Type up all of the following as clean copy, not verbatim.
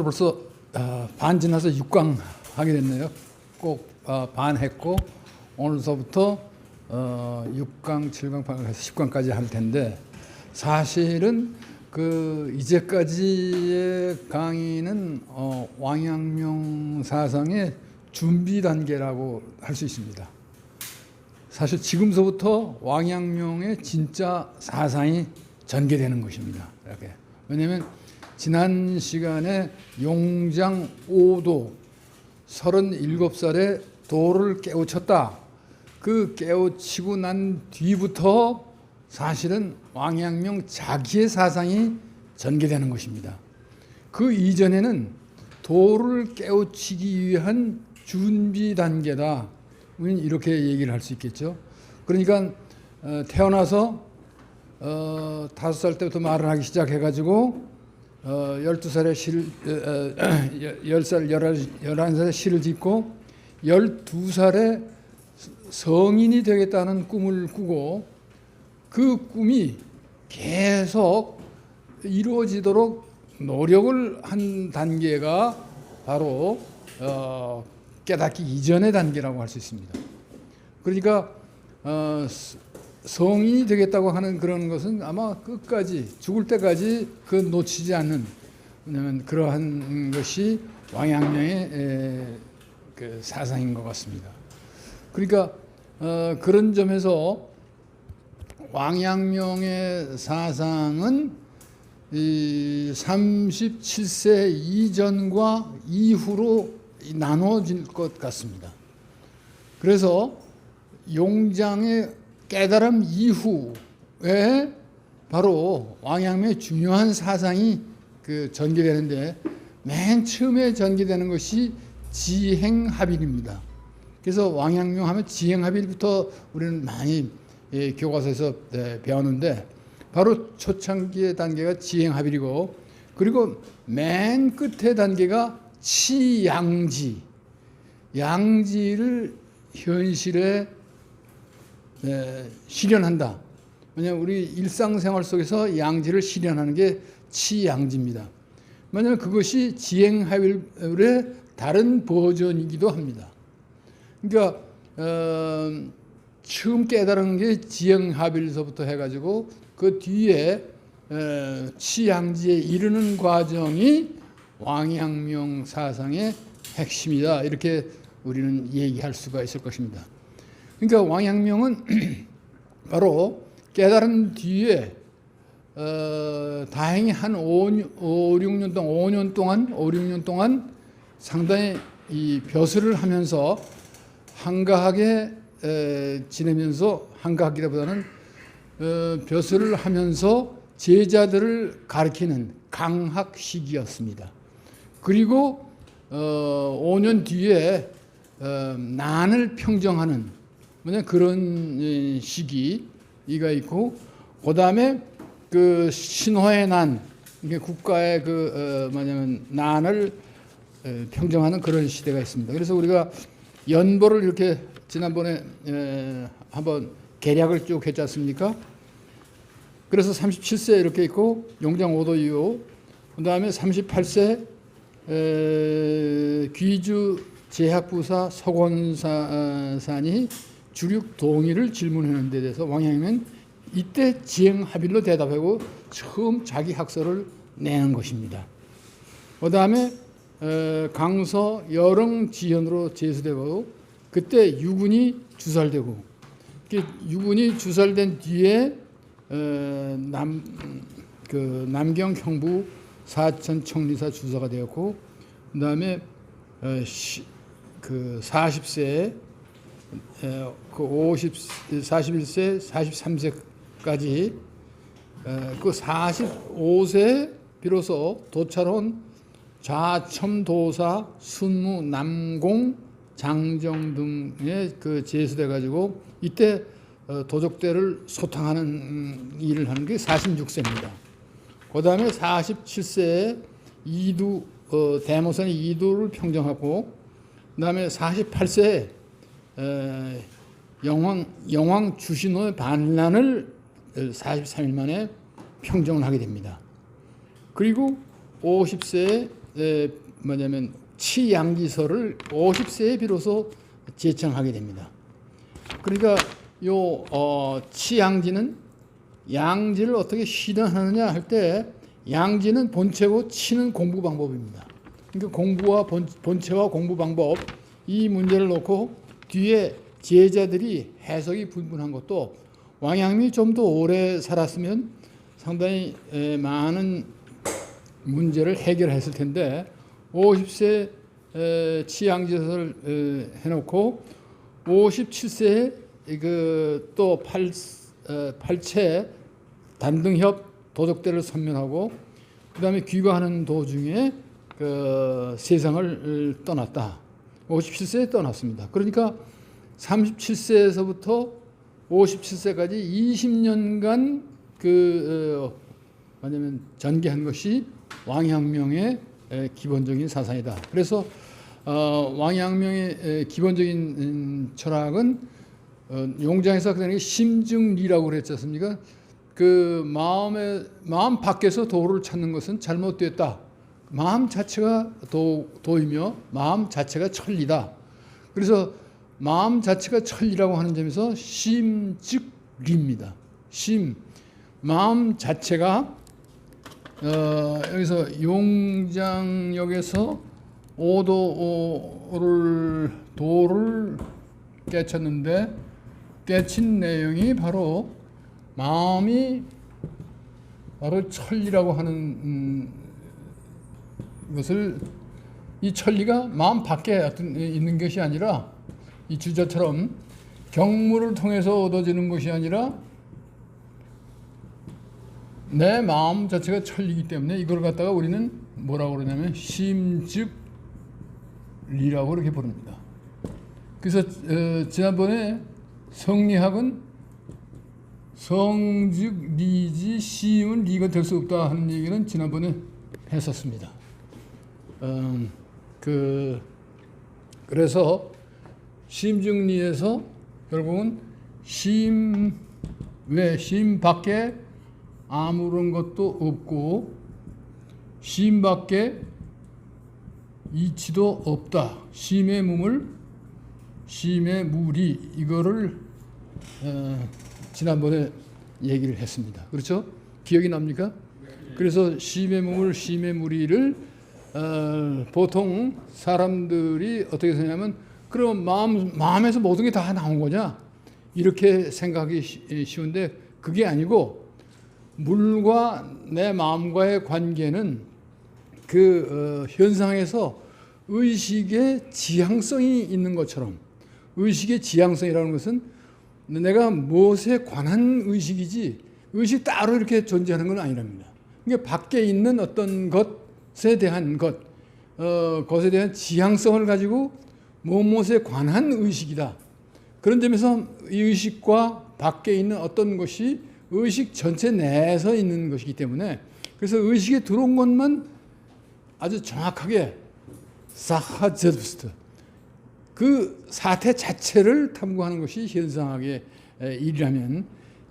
오늘 벌써 반 지나서 6강 하게 됐네요. 꼭 반 했고 오늘서부터 6강, 7강, 8강 해서 10강까지 할 텐데, 사실은 그 이제까지의 강의는 왕양명 사상의 준비 단계라고 할 수 있습니다. 사실 지금서부터 왕양명의 진짜 사상이 전개되는 것입니다. 이렇게. 왜냐하면 지난 시간에 용장 5도 37살에 도를 깨우쳤다. 그 깨우치고 난 뒤부터 사실은 왕양명 자기의 사상이 전개되는 것입니다. 그 이전에는 도를 깨우치기 위한 준비 단계다. 우리는 이렇게 얘기를 할 수 있겠죠. 그러니까 태어나서 5살 때부터 말을 하기 시작해가지고 12살에 10살, 11살에 시를 짓고 12살에 성인이 되겠다는 꿈을 꾸고, 그 꿈이 계속 이루어지도록 노력을 한 단계가 바로 깨닫기 이전의 단계라고 할 수 있습니다. 그러니까 성인이 되겠다고 하는 그런 것은 아마 끝까지 죽을 때까지 그 놓치지 않는, 왜냐하면 그러한 것이 왕양명의 그 사상인 것 같습니다. 그러니까 그런 점에서 왕양명의 사상은 이 37세 이전과 이후로 나눠질 것 같습니다. 그래서 용장의 깨달음 이후에 바로 왕양명의 중요한 사상이 그 전개되는데, 맨 처음에 전개되는 것이 지행합일입니다. 그래서 왕양명 하면 지행합일부터 우리는 많이 교과서에서 배웠는데, 바로 초창기의 단계가 지행합일이고, 그리고 맨 끝의 단계가 치양지, 양지를 현실에 실현한다. 왜냐하면 우리 일상생활 속에서 양지를 실현하는 게 치양지입니다. 왜냐하면 그것이 지행합일의 다른 버전이기도 합니다. 그러니까 처음 깨달은 게 지행합일서부터 해가지고 그 뒤에 치양지에 이르는 과정이 왕양명 사상의 핵심이다. 이렇게 우리는 얘기할 수가 있을 것입니다. 그러니까 왕양명은 바로 깨달은 뒤에 다행히 한 5, 6년 동안 상당히 이 벼슬을 하면서 한가하게 지내면서, 한가하기보다는 벼슬을 하면서 제자들을 가르치는 강학 시기였습니다. 그리고 5년 뒤에 난을 평정하는 그런 시기가 있고, 그 다음에 그 신호의 난, 이게 국가의 그 뭐냐면 난을 평정하는 그런 시대가 있습니다. 그래서 우리가 연보를 이렇게 지난번에 한번 계략을 쭉 했지 않습니까? 그래서 37세 이렇게 있고 용장 5도 이후, 그 다음에 38세 귀주 제학부사 석원산이 주륙 동의를 질문하는 데 대해서 왕양명은 이때 지행합일로 대답하고 처음 자기 학설을 내는 것입니다. 그 다음에 강서 여릉지현으로 제수되고, 그때 유군이 주살되고, 유군이 주살된 뒤에 남경 형부 사천 청리사 주사가 되었고, 그 다음에 그 40세, 그 41세, 43세까지 그 45세 비로소 도찰원 좌첨도사, 순무, 남공, 장정 등에 그 제수돼 가지고 이때 도적대를 소탕하는 일을 하는 게 46세입니다. 그 다음에 47세에 이두, 대모선의 이두를 평정하고, 그 다음에 48세에 영왕 주신호의 반란을 43일 만에 평정을 하게 됩니다. 그리고 50세에 뭐냐면 치양지설을 50세에 비로소 제청하게 됩니다. 그러니까 요 치양지는 양지를 어떻게 실현하느냐 할 때 양지는 본체고 치는 공부 방법입니다. 그러니까 공부와 본체와 공부 방법 이 문제를 놓고 뒤에 제자들이 해석이 분분한 것도 왕양미 좀 더 오래 살았으면 상당히 많은 문제를 해결했을 텐데 50세 치양지설을 해놓고 57세에 또 팔체 단등협 도적대를 선면하고 그 다음에 귀가하는 도중에 세상을 떠났다. 57세에 떠났습니다. 그러니까 37세에서부터 57세까지 20년간 뭐냐면 전개한 것이 왕양명의 기본적인 사상이다. 그래서 왕양명의 기본적인 철학은 용장에서 그다음에 심증리라고 그랬지 않습니까? 마음 밖에서 도를 찾는 것은 잘못됐다. 마음 자체가 도이며 마음 자체가 천리다. 그래서 마음 자체가 천리라고 하는 점에서 심즉리입니다. 마음 자체가 여기서 용장역에서 도를 깨쳤는데 깨친 내용이 바로 마음이 바로 천리라고 하는 것을 이 천리가 마음 밖에 있는 것이 아니라 이 주자처럼 경무를 통해서 얻어지는 것이 아니라 내 마음 자체가 천리이기 때문에 이걸 갖다가 우리는 뭐라고 그러냐면 심즉리라고 이렇게 부릅니다. 그래서 지난번에 성리학은 성즉리지 심은 리가 될 수 없다 하는 얘기는 지난번에 했었습니다. 그래서 심즉리에서 결국은 심 밖에 아무런 것도 없고 심 밖에 이치도 없다. 심의 무리 이거를 지난번에 얘기를 했습니다. 그렇죠? 기억이 납니까? 그래서 심의 무물, 심의 무리를 보통 사람들이 어떻게 생각하면 그럼 마음에서 모든 게 다 나온 거냐? 이렇게 생각하기 쉬운데 그게 아니고 물과 내 마음과의 관계는 현상에서 의식의 지향성이 있는 것처럼 의식의 지향성이라는 것은 내가 무엇에 관한 의식이지 의식 따로 이렇게 존재하는 건 아니랍니다. 그러니까 밖에 있는 어떤 것에 대한 것에 대한 지향성을 가지고 무엇에 관한 의식이다. 그런 점에서 이 의식과 밖에 있는 어떤 것이 의식 전체 내에서 있는 것이기 때문에 그래서 의식에 들어온 것만 아주 정확하게 사하제르스트 그 사태 자체를 탐구하는 것이 현상학의 일이라면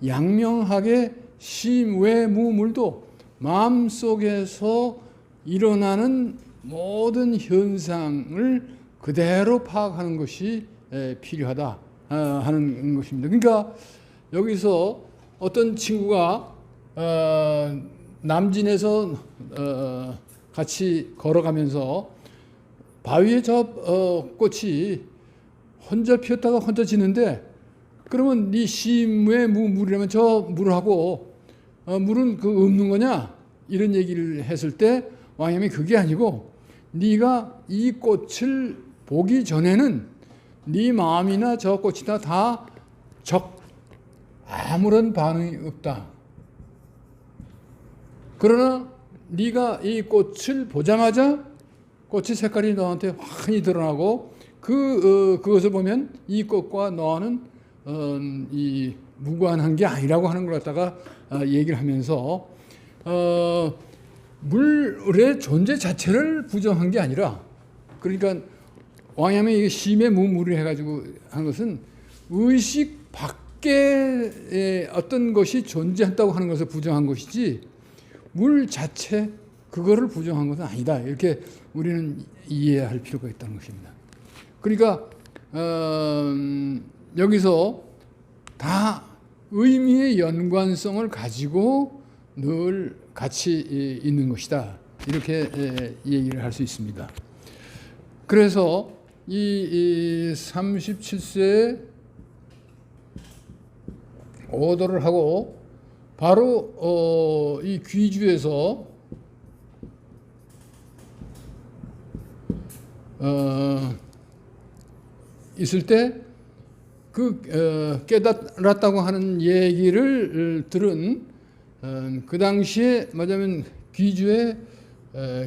양명학의 심외무물도 마음속에서 일어나는 모든 현상을 그대로 파악하는 것이 필요하다 하는 것입니다. 그러니까 여기서 어떤 친구가 남진에서 같이 걸어가면서 바위에 꽃이 혼자 피었다가 혼자 지는데 그러면 네 심의 물이라면 저 물하고 물은 없는 거냐? 이런 얘기를 했을 때 왕님이 그게 아니고 네가 이 꽃을 보기 전에는 네 마음이나 저 꽃이나 다 아무런 반응이 없다. 그러나 네가 이 꽃을 보자마자 꽃의 색깔이 너한테 환히 드러나고 그것을 보면 이 꽃과 너는 이 무관한 게 아니라고 하는 걸 갖다가 얘기를 하면서 물의 존재 자체를 부정한 게 아니라 그러니까 왕양의 심의 무물을 해가지고 한 것은 의식 밖에 어떤 것이 존재한다고 하는 것을 부정한 것이지 물 자체 그거를 부정한 것은 아니다. 이렇게 우리는 이해할 필요가 있다는 것입니다. 그러니까 여기서 다 의미의 연관성을 가지고 늘 같이 있는 것이다. 이렇게 얘기를 할 수 있습니다. 그래서 이 37세에 오더를 하고 바로 이 귀주에서 있을 때 그 깨달았다고 하는 얘기를 들은 그 당시에 말하자면 귀주의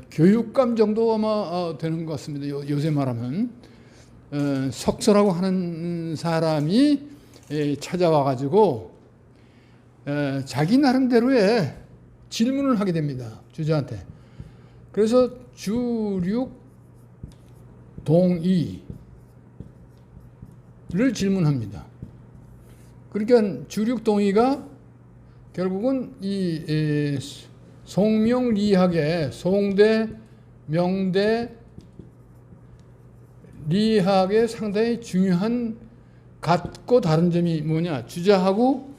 교육감 정도 아마 되는 것 같습니다. 요새 말하면 석서라고 하는 사람이 찾아와 가지고 자기 나름대로의 질문을 하게 됩니다. 주자한테. 그래서 주륙 동의를 질문합니다. 그러니까 주륙 동의가 결국은 이 송명리학의 송대, 명대, 리학의 상당히 중요한 같고 다른 점이 뭐냐, 주자하고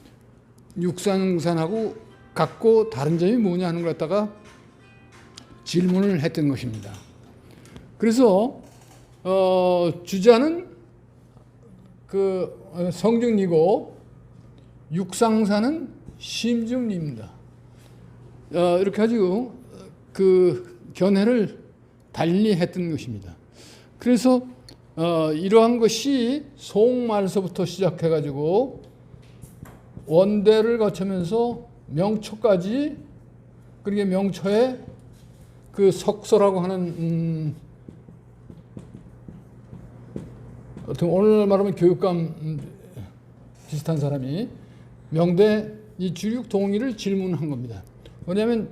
육상산하고 같고 다른 점이 뭐냐 하는 걸 갖다가 질문을 했던 것입니다. 그래서 주자는 그 성중리고 육상산은 심중리입니다. 이렇게 가지고 그 견해를 달리 했던 것입니다. 그래서 이러한 것이 송말서부터 시작해 가지고 원대를 거치면서 명초까지, 그러니까 명초에 그 석서라고 하는 어떤 오늘 말하면 교육감 비슷한 사람이 명대 이 주륙 동의를 질문한 겁니다. 왜냐하면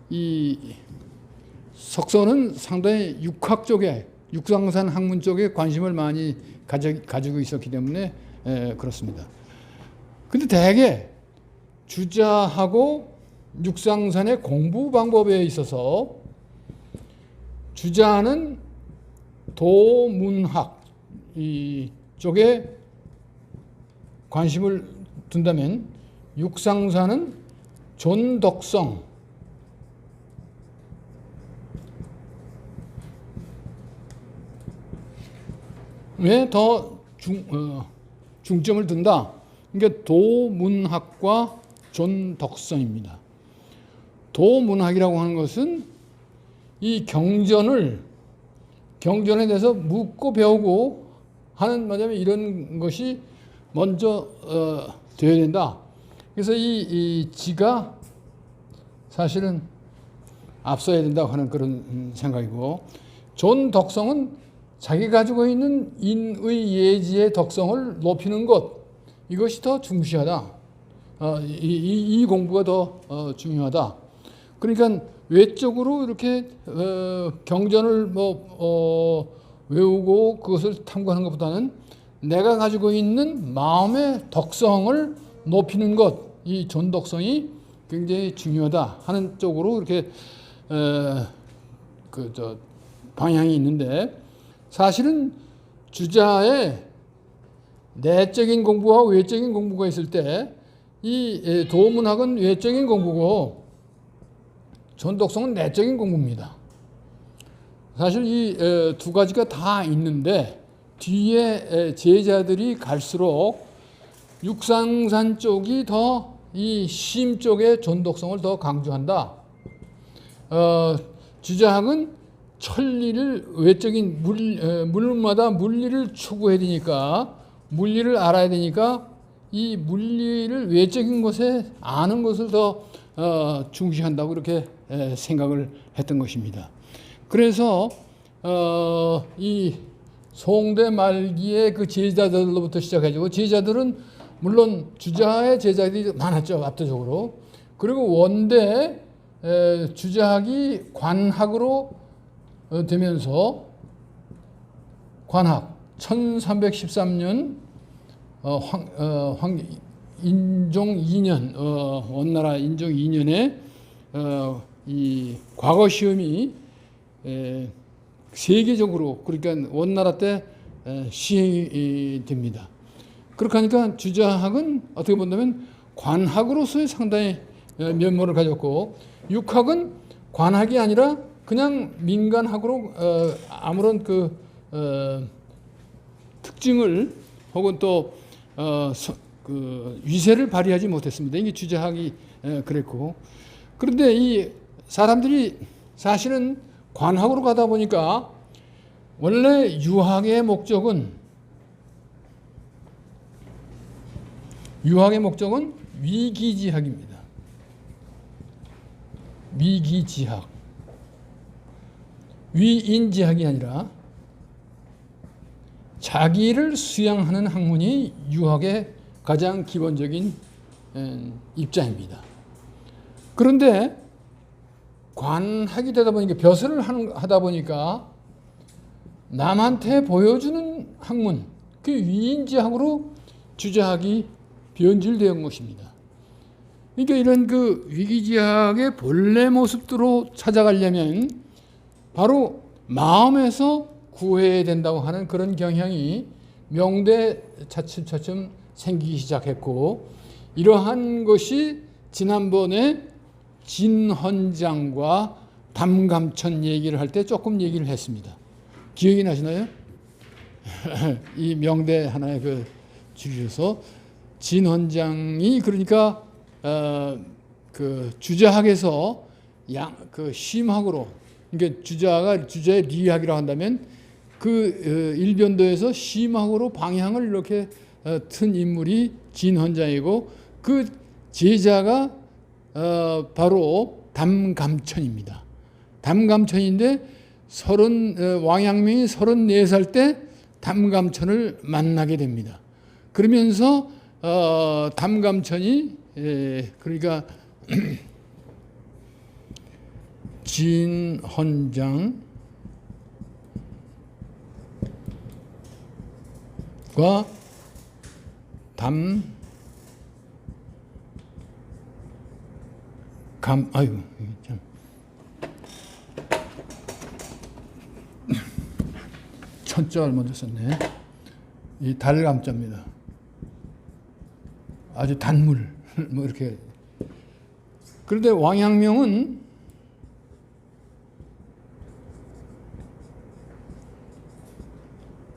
이 석서는 상당히 육학 쪽에, 육상산 학문 쪽에 관심을 많이 가지고 있었기 때문에 그렇습니다. 근데 대개 주자하고 육상산의 공부 방법에 있어서 주자는 도문학 이쪽에 관심을 둔다면 육상산은 존덕성에 더 중점을 둔다. 그러니까 도문학과 존덕성입니다. 도문학이라고 하는 것은 이 경전에 대해서 묻고 배우고 하는, 말하자면 이런 것이 먼저 되어야 된다. 그래서 이 지가 사실은 앞서야 된다고 하는 그런 생각이고, 존덕성은 자기 가지고 있는 인의 예지의 덕성을 높이는 것, 이것이 더 중시하다. 이 공부가 더 중요하다. 그러니까 외적으로 이렇게 경전을 외우고 그것을 탐구하는 것보다는 내가 가지고 있는 마음의 덕성을 높이는 것, 이 존덕성이 굉장히 중요하다 하는 쪽으로 이렇게 방향이 있는데, 사실은 주자의 내적인 공부와 외적인 공부가 있을 때 이 도문학은 외적인 공부고 존덕성은 내적인 공부입니다. 사실 이 두 가지가 다 있는데 뒤에 제자들이 갈수록 육상산 쪽이 더 이 심 쪽의 존덕성을 더 강조한다. 주자학은 천리를 외적인 물마다 물리를 추구해야 되니까, 물리를 알아야 되니까 이 물리를 외적인 것에 아는 것을 더 중시한다고 그렇게 생각을 했던 것입니다. 그래서 이 송대 말기의 그 제자들로부터 시작해가지고, 제자들은 물론 주자의 제자들이 많았죠, 압도적으로. 그리고 원대 주자학이 관학으로 되면서 관학 1313년 인종 2년 원나라 인종 2년에 이 과거 시험이 세계적으로 그러니까 원나라 때 시행이 됩니다. 그렇게 하니까 주자학은 어떻게 본다면 관학으로서의 상당히 면모를 가졌고, 육학은 관학이 아니라 그냥 민간학으로 아무런 그 특징을 혹은 또 그 위세를 발휘하지 못했습니다. 이게 주자학이 그랬고, 그런데 이 사람들이 사실은 관학으로 가다 보니까 원래 유학의 목적은 위기지학입니다. 위기지학. 위인지학이 아니라 자기를 수양하는 학문이 유학의 가장 기본적인 입장입니다. 그런데 관학이 되다 보니까 벼슬을 하다 보니까 남한테 보여주는 학문, 그 위인지학으로 주자학이 변질된 것입니다. 그러니까 이런 그 위기지학의 본래 모습으로 찾아가려면 바로 마음에서 구해야 된다고 하는 그런 경향이 명대 차츰차츰 생기기 시작했고, 이러한 것이 지난번에 진헌장과 담감천 얘기를 할 때 조금 얘기를 했습니다. 기억이 나시나요? 이 명대 하나의 그 줄여서 진헌장이 그러니까 그 주자학에서 그 심학으로, 그러니까 주자의 리학이라고 한다면 그 일변도에서 심학으로 방향을 이렇게 튼 인물이 진헌장이고, 그 제자가 바로 담감천입니다. 담감천인데 왕양명이 34살 때 담감천을 만나게 됩니다. 그러면서 담감천이 그러니까 진헌장과 아유 참 천자를 먼저 썼네. 이 달감자입니다. 아주 단물 뭐 이렇게. 그런데 왕양명은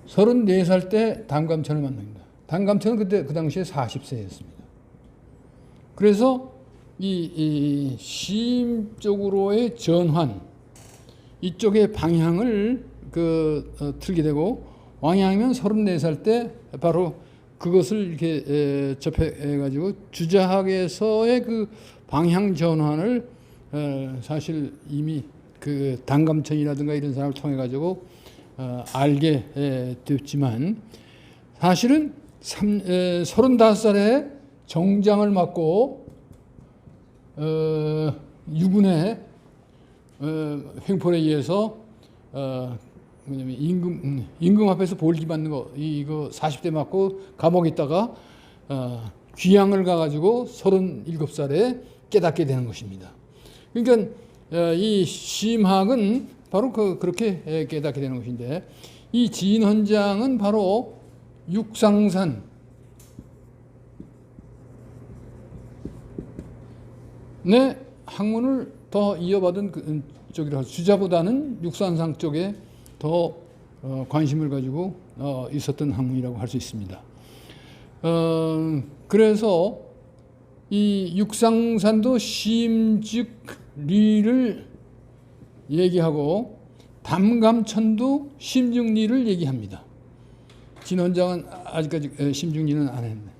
서른네 살 때 담감천을 만납니다. 담감천은 그때 그 당시에 40세였습니다. 그래서 이 시임 쪽으로의 전환, 이쪽의 방향을 틀게 되고, 왕양명 34살 때 바로 그것을 이렇게 접해가지고 주자학에서의 그 방향 전환을 사실 이미 그 담감천이라든가 이런 사람을 통해 가지고 알게 됐지만, 사실은 35살에 정장을 맡고 유군의 횡포에 의해서 뭐냐면 임금 앞에서 볼기 받는 거, 이거 40대 맞고 감옥에 있다가 귀양을 가가지고 37살에 깨닫게 되는 것입니다. 그러니까 이 심학은 바로 그렇게 깨닫게 되는 것인데, 이 진헌장은 바로 육상산의 학문을 더 이어받은 쪽이라, 주자보다는 육산상 쪽에 더 관심을 가지고 있었던 학문이라고 할 수 있습니다. 그래서 이 육상산도 심즉리를 얘기하고 담감천도 심즉리를 얘기합니다. 진헌장은 아직까지 심즉리는 안 했네.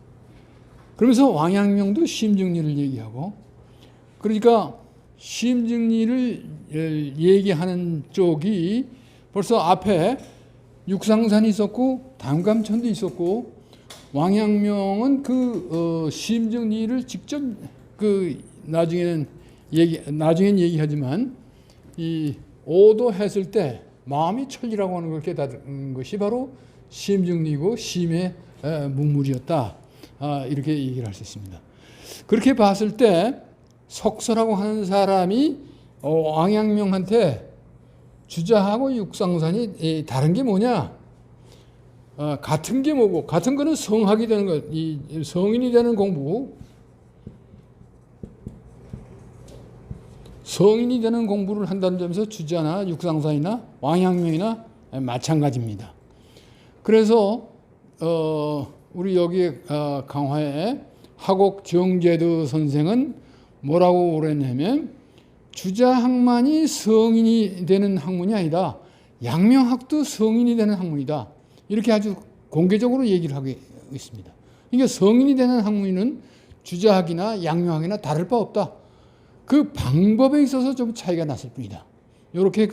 그러면서 왕양명도 심즉리를 얘기하고, 그러니까 심즉리를 얘기하는 쪽이 벌써 앞에 육상산이 있었고 담감천도 있었고, 왕양명은 그 심즉리를 직접 나중엔 얘기하지만 이 오도했을 때 마음이 천리라고 하는 걸 깨달은 것이 바로 심즉리고 심의 문물이었다. 이렇게 얘기를 할 수 있습니다. 그렇게 봤을 때 석서라고 하는 사람이 왕양명한테 주자하고 육상산이 다른 게 뭐냐? 같은 게 뭐고, 같은 거는 성학이 되는 것, 이 성인이 되는 공부, 성인이 되는 공부를 한다는 점에서 주자나 육상산이나 왕양명이나 마찬가지입니다. 그래서 우리 여기 강화에 하곡 정제두 선생은 뭐라고 그랬냐면, 주자학만이 성인이 되는 학문이 아니다. 양명학도 성인이 되는 학문이다. 이렇게 아주 공개적으로 얘기를 하고 있습니다. 그러니까 성인이 되는 학문은 주자학이나 양명학이나 다를 바 없다. 그 방법에 있어서 좀 차이가 났을 뿐이다. 이렇게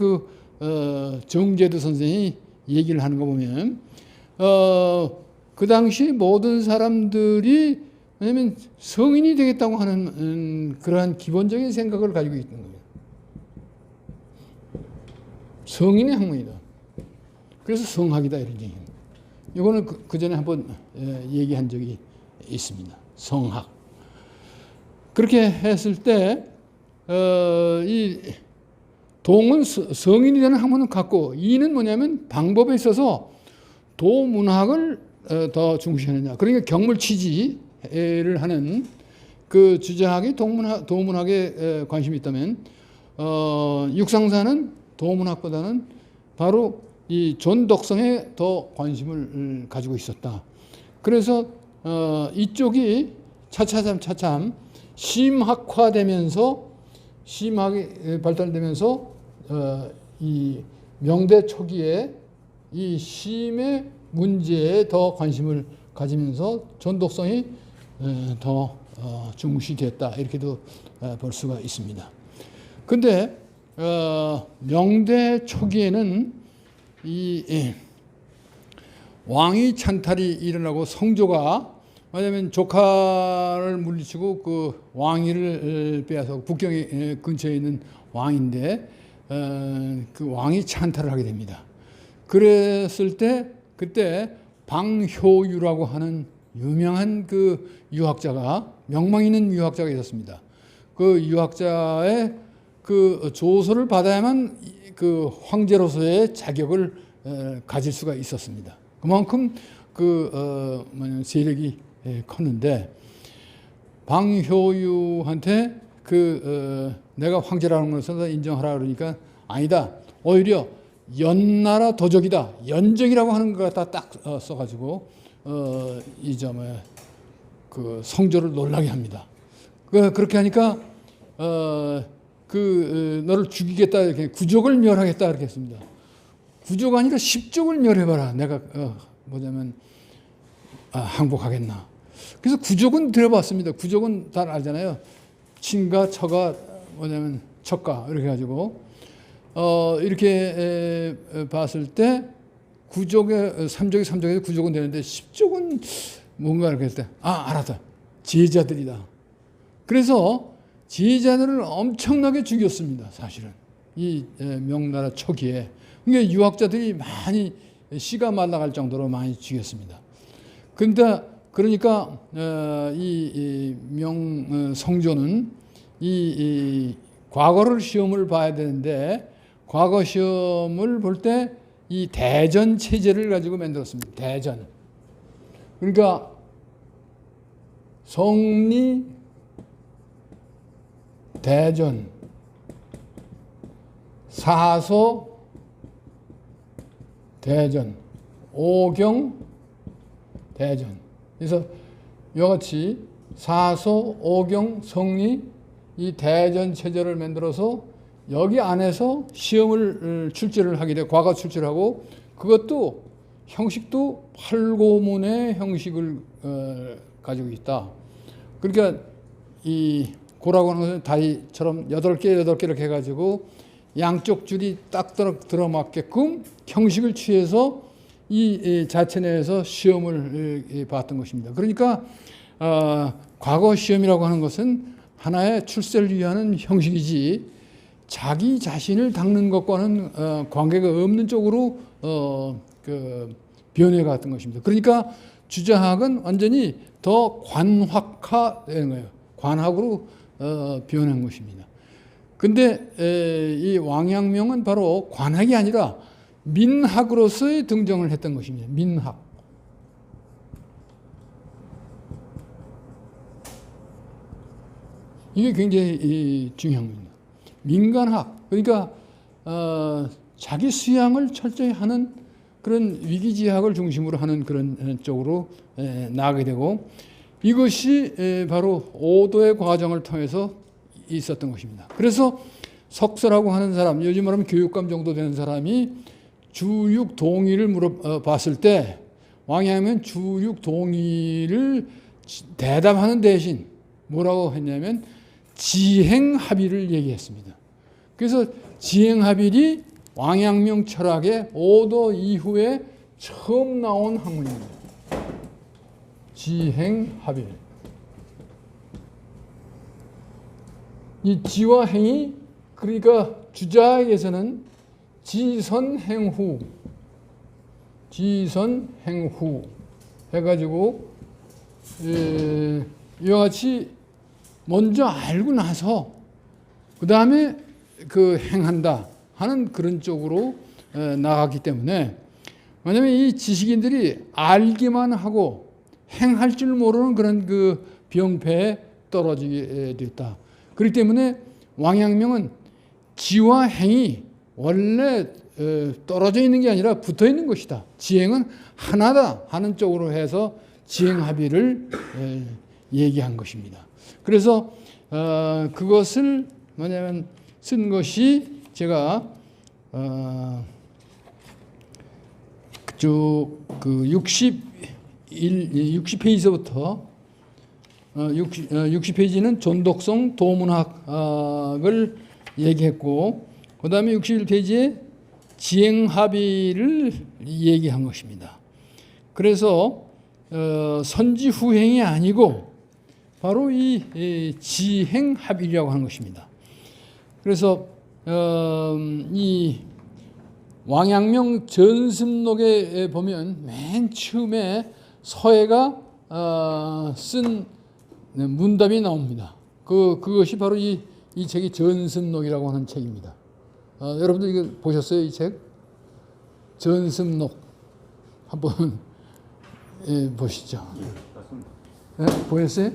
정제두 선생이 얘기를 하는 거 보면, 그 당시 모든 사람들이 왜냐면 성인이 되겠다고 하는 그러한 기본적인 생각을 가지고 있는 거예요. 성인의 학문이다. 그래서 성학이다 이런 얘기입니다. 이거는 그 전에 한번 얘기한 적이 있습니다. 성학. 그렇게 했을 때 이 동은 성인이 되는 학문은 같고, 이는 뭐냐면 방법에 있어서 도문학을 더 중시하느냐. 그러니까 경물치지를 하는 그 주자학이 도문학에 관심이 있다면, 육상사는 도문학보다는 바로 이 존덕성에 더 관심을 가지고 있었다. 그래서 이쪽이 차참 심학화되면서, 심학이 발달되면서 이 명대 초기에 이 심의 문제에 더 관심을 가지면서 존덕성이 더 중시됐다, 이렇게도 볼 수가 있습니다. 근데 명대 초기에는 이 왕위 찬탈이 일어나고 성조가, 왜냐하면 조카를 물리치고 그 왕위를 빼앗아 북경 근처에 있는 왕인데 그 왕이 찬탈을 하게 됩니다. 그랬을 때 그때 방효유라고 하는 유명한 그 유학자가, 명망 있는 유학자가 있었습니다. 그 유학자의 그 조서를 받아야만 그 황제로서의 자격을 가질 수가 있었습니다. 그만큼 세력이 컸는데, 방효유한테 내가 황제라는 것을 인정하라 그러니까, 아니다, 오히려 연나라 도적이다, 연적이라고 하는 것 갖다 딱 써가지고 그 성조를 놀라게 합니다. 그렇게 하니까 너를 죽이겠다, 이렇게 구족을 멸하겠다 이렇게 했습니다. 구족 아니라 10족을 멸해봐라. 내가 항복하겠나. 그래서 구족은 들어봤습니다. 구족은 다 알잖아요. 친가, 처가, 척가 이렇게 가지고 이렇게 봤을 때 구족의 3족에서 구족은 되는데 10족은 뭔가 이렇게 했을 때 알았다. 제자들이다. 그래서 제자들을 엄청나게 죽였습니다. 사실은 이 명나라 초기에. 그러니까 유학자들이 많이 씨가 말라갈 정도로 많이 죽였습니다. 그러니까 이 성조는 이 과거를 시험을 봐야 되는데, 과거 시험을 볼 때 이 대전 체제를 가지고 만들었습니다. 대전. 그러니까 성리, 대전, 사소, 대전, 오경, 대전. 그래서 이같이 사소, 오경, 성리, 이 대전 체제를 만들어서 여기 안에서 시험을 출제를 하게 돼. 과거 출제를 하고, 그것도 형식도 팔고문의 형식을 가지고 있다. 그러니까 이 고라고 하는 것은 다리처럼 8개 이렇게 해가지고 양쪽 줄이 딱 들어맞게끔 형식을 취해서 이 자체 내에서 시험을 봤던 것입니다. 그러니까 과거 시험이라고 하는 것은 하나의 출세를 위한 형식이지, 자기 자신을 닦는 것과는 관계가 없는 쪽으로 변해 갔던 것입니다. 그러니까 주자학은 완전히 더 관학화되는 거예요. 관학으로 변한 것입니다. 근데 이 왕양명은 바로 관학이 아니라 민학으로서의 등장을 했던 것입니다. 민학. 이게 굉장히 중요한 겁니다. 민간학, 그러니까 자기 수양을 철저히 하는 그런 위기지학을 중심으로 하는 그런 쪽으로 나가게 되고, 이것이 바로 오도의 과정을 통해서 있었던 것입니다. 그래서 석서라고 하는 사람, 요즘 말하면 교육감 정도 되는 사람이 주육 동의를 물어봤을 때 왕양명은 주육 동의를 대답하는 대신 뭐라고 했냐면 지행합의를 얘기했습니다. 그래서 지행합의이 왕양명 철학의 오도 이후에 처음 나온 학문입니다. 지행합의. 이 지와 행이, 그러니까 주자에게서는 지선행후 해가지고 이와 같이 먼저 알고 나서 그 다음에 그 행한다 하는 그런 쪽으로 나갔기 때문에, 왜냐하면 이 지식인들이 알기만 하고 행할 줄 모르는 그런 그 병폐에 떨어지게 됐다. 그렇기 때문에 왕양명은 지와 행이 원래 떨어져 있는 게 아니라 붙어 있는 것이다. 지행은 하나다 하는 쪽으로 해서 지행합의를 얘기한 것입니다. 그래서 그것을 뭐냐면 쓴 것이 제가 그 60페이지부터 60페이지는 존독성 도문학을 얘기했고, 그 다음에 61페이지에 지행합의를 얘기한 것입니다. 그래서 선지후행이 아니고 바로 이 지행합의라고 하는 것입니다. 그래서 이 왕양명 전습록에 보면 맨 처음에 서해가 쓴 문답이 나옵니다. 그것이 바로 이 책이 전습록이라고 하는 책입니다. 여러분들 이거 보셨어요? 이 책? 전습록 한번 보시죠. 네, 보였어요?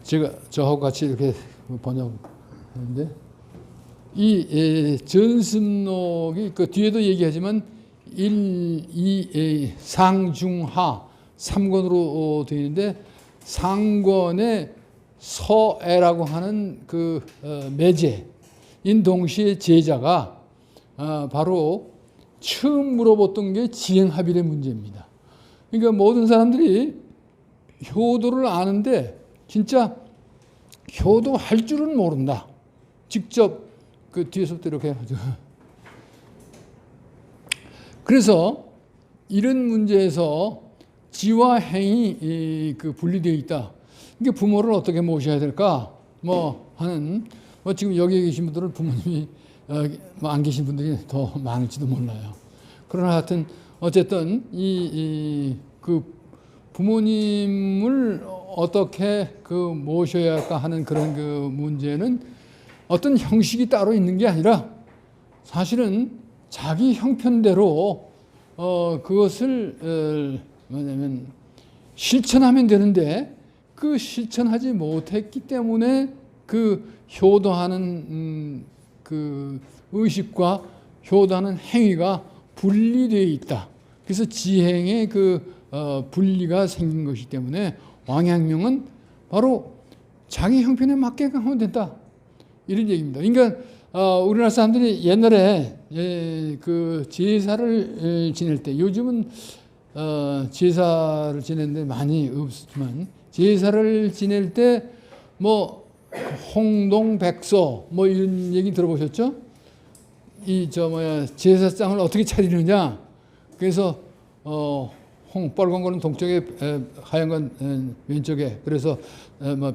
제가 저하고 같이 이렇게 번역했는데, 이 전습록이 그 뒤에도 얘기하지만 1, 2, 상중하 3권으로 되어 있는데, 상권의 서애라고 하는 그 매제인 동시에 제자가 바로 처음 물어봤던 게 지행합의의 문제입니다. 그러니까 모든 사람들이 효도를 아는데 진짜 효도할 줄은 모른다. 직접 그 뒤에서부터 이렇게 하죠. 그래서 이런 문제에서 지와 행이 그 분리되어 있다. 이게 부모를 어떻게 모셔야 될까? 하는 지금 여기 계신 분들은 부모님이 안 계신 분들이 더 많을지도 몰라요. 그러나 하여튼 어쨌든 그 부모님을 어떻게 그 모셔야 할까 하는 그런 그 문제는 어떤 형식이 따로 있는 게 아니라 사실은 자기 형편대로 그것을 뭐냐면 실천하면 되는데, 그 실천하지 못했기 때문에 그 효도하는 그 의식과 효도하는 행위가 분리되어 있다. 그래서 지행의 그 분리가 생긴 것이기 때문에 왕양명은 바로 자기 형편에 맞게 하면 된다. 이런 얘기입니다. 그러니까 우리나라 사람들이 옛날에 그 제사를 지낼 때, 요즘은 제사를 지내는데 많이 없지만, 제사를 지낼 때 홍동백서 이런 얘기 들어보셨죠? 제사상을 어떻게 차리느냐. 그래서 빨간 거는 동쪽에, 하얀 건 왼쪽에, 그래서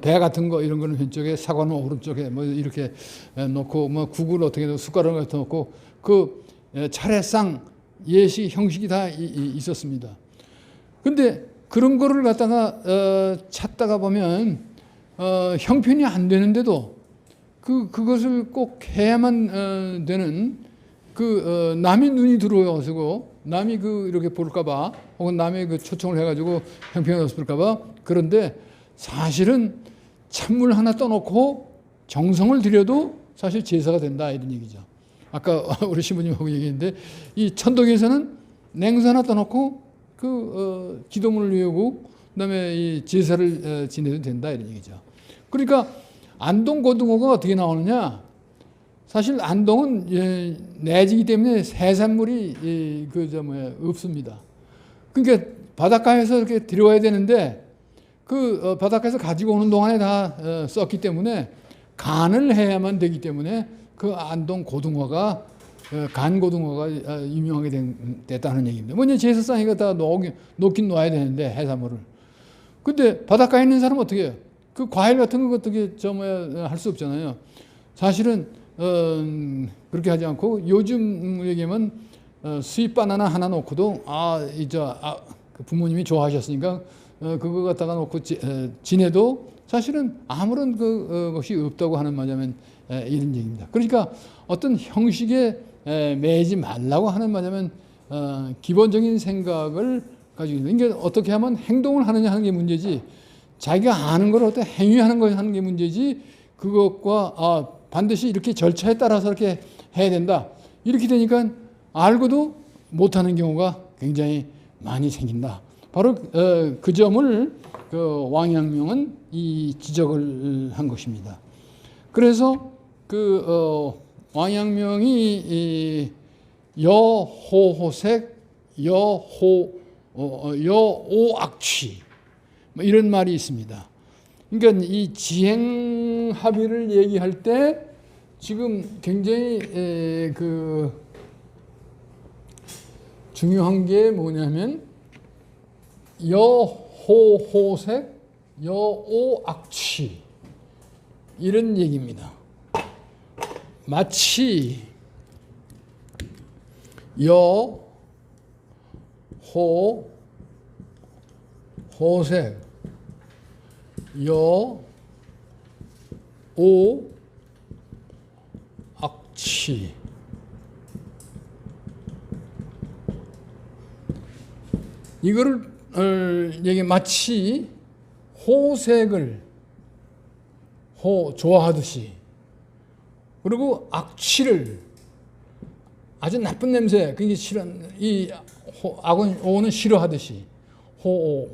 배 같은 거 이런 거는 왼쪽에, 사과는 오른쪽에 이렇게 놓고, 국을 어떻게 놓고 숟가락을 갖다 놓고, 그 차례상 예식 형식이 다 있었습니다. 근데 그런 거를 갖다가 찾다가 보면 형편이 안 되는데도 그것을 꼭 해야만 되는 남의 눈이 들어와서 남이 이렇게 볼까봐 혹은 남의 초청을 해가지고 형편이 없을까봐 그런데 사실은 찬물 하나 떠놓고 정성을 들여도 사실 제사가 된다 이런 얘기죠. 아까 우리 신부님하고 얘기했는데 이 천도교에서는 냉수 하나 떠놓고 기도문을 외우고 그다음에 이 제사를 지내도 된다 이런 얘기죠. 그러니까 안동 고등어가 어떻게 나오느냐? 사실 안동은 내지기 때문에 해산물이 없습니다. 그러니까 바닷가에서 이렇게 들여와야 되는데 바닷가에서 가지고 오는 동안에 다 썼기 때문에 간을 해야만 되기 때문에 안동 고등어가 간 고등어가 유명하게 됐다는 얘기입니다. 먼저 제사상에가 다 놓긴 놔야 되는데 해산물을. 근데 바닷가에 있는 사람은 어떻게 해요? 과일 같은 거 어떻게 할 수 없잖아요. 사실은 그렇게 하지 않고 요즘 얘기하면 스윗 바나나 하나 놓고도 부모님이 좋아하셨으니까 그거 갖다가 놓고 지내도 사실은 아무런 것이 없다고 하는 말하자면 이런 얘기입니다. 그러니까 어떤 형식에 매지 말라고 하는 말하자면 기본적인 생각을 가지고 있는. 그러니까 어떻게 하면 행동을 하느냐 하는 게 문제지 자기가 아는 걸 어떻게 행위하는 거 하는 게 문제지 그것과 반드시 이렇게 절차에 따라서 이렇게 해야 된다. 이렇게 되니까 알고도 못하는 경우가 굉장히 많이 생긴다. 바로 그 점을 왕양명은 이 지적을 한 것입니다. 그래서 왕양명이 여호호색, 여오악취 이런 말이 있습니다. 그러니까 이 지행합의를 얘기할 때 지금 굉장히 중요한 게 뭐냐면 여호호색, 여오악취 이런 얘기입니다. 마치 여호호색, 여오악취 이거를 얘기 마치 호색을 좋아하듯이 그리고 악취를 아주 나쁜 냄새 그게 싫어 이 오는 싫어하듯이 호오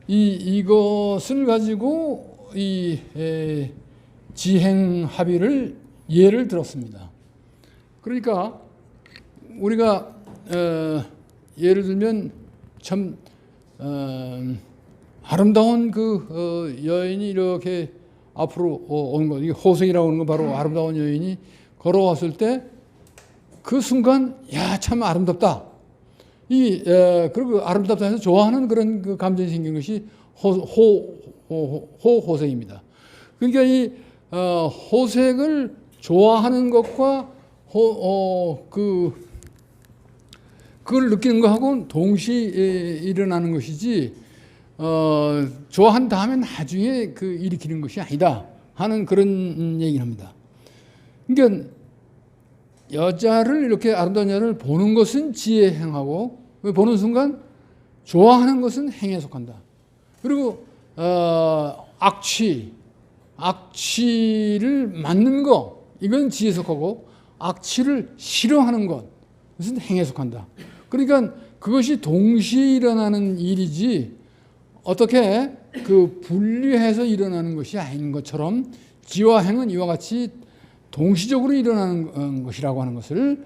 이것을 가지고 이 지행 합의를 예를 들었습니다. 그러니까 우리가 예를 들면 참 아름다운 여인이 이렇게 앞으로 오는 거, 이게 호색이라고 하는 건 바로 아름다운 여인이 걸어왔을 때 그 순간 야 참 아름답다. 그리고 아름답다 해서 좋아하는 그런 감정이 생긴 것이 호색입니다. 그러니까 이 호색을 좋아하는 것과 그걸 느끼는 것하고는 동시에 일어나는 것이지 좋아한 다음에 나중에 일으키는 것이 아니다 하는 그런 얘기를 합니다. 그러니까 여자를 이렇게 아름다운 여자를 보는 것은 지혜에 행하고 보는 순간 좋아하는 것은 행에 속한다. 그리고 악취를 맡는 것 이건 지혜에 속하고 악취를 싫어하는 것은 행에 속한다. 그러니까 그것이 동시에 일어나는 일이지 어떻게 분리해서 일어나는 것이 아닌 것처럼 지와 행은 이와 같이 동시적으로 일어나는 것이라고 하는 것을